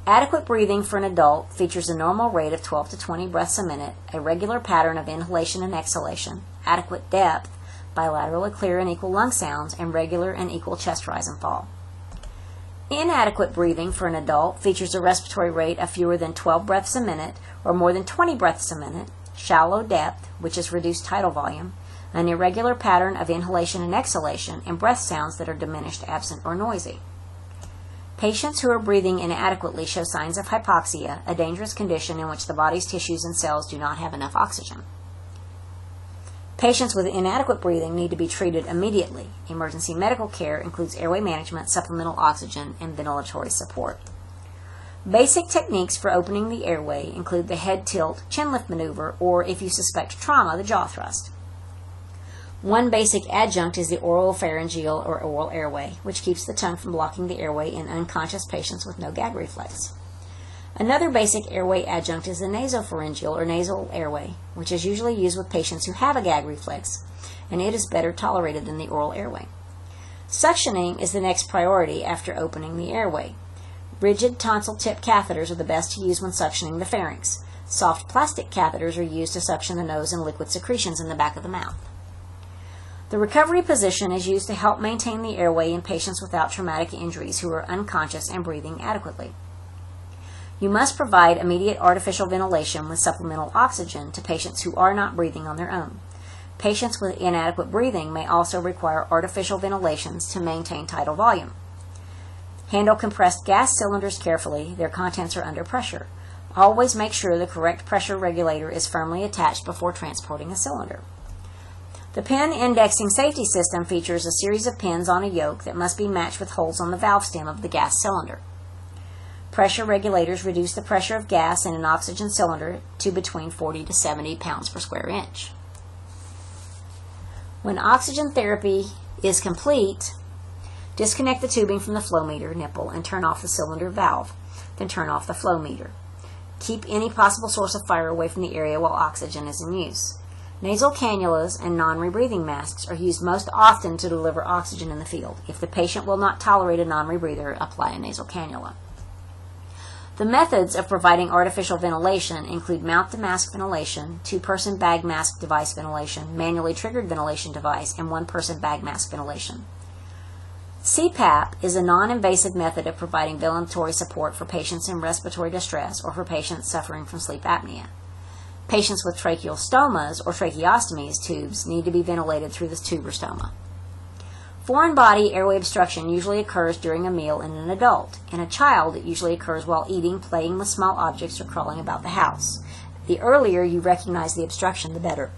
Adequate breathing for an adult features a normal rate of 12 to 20 breaths a minute, a regular pattern of inhalation and exhalation, adequate depth, bilaterally clear and equal lung sounds, and regular and equal chest rise and fall. Inadequate breathing for an adult features a respiratory rate of fewer than 12 breaths a minute or more than 20 breaths a minute, shallow depth, which is reduced tidal volume, an irregular pattern of inhalation and exhalation, and breath sounds that are diminished, absent, or noisy. Patients who are breathing inadequately show signs of hypoxia, a dangerous condition in which the body's tissues and cells do not have enough oxygen. Patients with inadequate breathing need to be treated immediately. Emergency medical care includes airway management, supplemental oxygen, and ventilatory support. Basic techniques for opening the airway include the head tilt, chin lift maneuver, or if you suspect trauma, the jaw thrust. One basic adjunct is the oropharyngeal or oral airway, which keeps the tongue from blocking the airway in unconscious patients with no gag reflex. Another basic airway adjunct is the nasopharyngeal or nasal airway, which is usually used with patients who have a gag reflex, and it is better tolerated than the oral airway. Suctioning is the next priority after opening the airway. Rigid tonsil tip catheters are the best to use when suctioning the pharynx. Soft plastic catheters are used to suction the nose and liquid secretions in the back of the mouth. The recovery position is used to help maintain the airway in patients without traumatic injuries who are unconscious and breathing adequately. You must provide immediate artificial ventilation with supplemental oxygen to patients who are not breathing on their own. Patients with inadequate breathing may also require artificial ventilations to maintain tidal volume. Handle compressed gas cylinders carefully. Their contents are under pressure. Always make sure the correct pressure regulator is firmly attached before transporting a cylinder. The pin indexing safety system features a series of pins on a yoke that must be matched with holes on the valve stem of the gas cylinder. Pressure regulators reduce the pressure of gas in an oxygen cylinder to between 40 to 70 pounds per square inch. When oxygen therapy is complete, disconnect the tubing from the flow meter nipple and turn off the cylinder valve, then turn off the flow meter. Keep any possible source of fire away from the area while oxygen is in use. Nasal cannulas and non-rebreathing masks are used most often to deliver oxygen in the field. If the patient will not tolerate a non-rebreather, apply a nasal cannula. The methods of providing artificial ventilation include mouth-to-mask ventilation, two-person bag mask device ventilation, manually triggered ventilation device, and one-person bag mask ventilation. CPAP is a non-invasive method of providing ventilatory support for patients in respiratory distress or for patients suffering from sleep apnea. Patients with tracheostomas or tracheostomies tubes need to be ventilated through the tuberostoma. Foreign body airway obstruction usually occurs during a meal in an adult. In a child, it usually occurs while eating, playing with small objects, or crawling about the house. The earlier you recognize the obstruction, the better.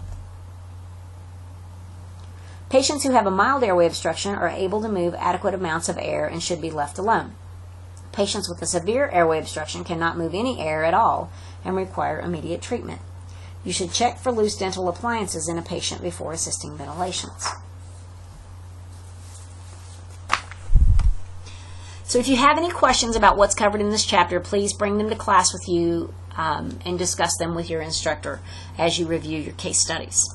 Patients who have a mild airway obstruction are able to move adequate amounts of air and should be left alone. Patients with a severe airway obstruction cannot move any air at all and require immediate treatment. You should check for loose dental appliances in a patient before assisting ventilations. So if you have any questions about what's covered in this chapter, please bring them to class with you and discuss them with your instructor as you review your case studies.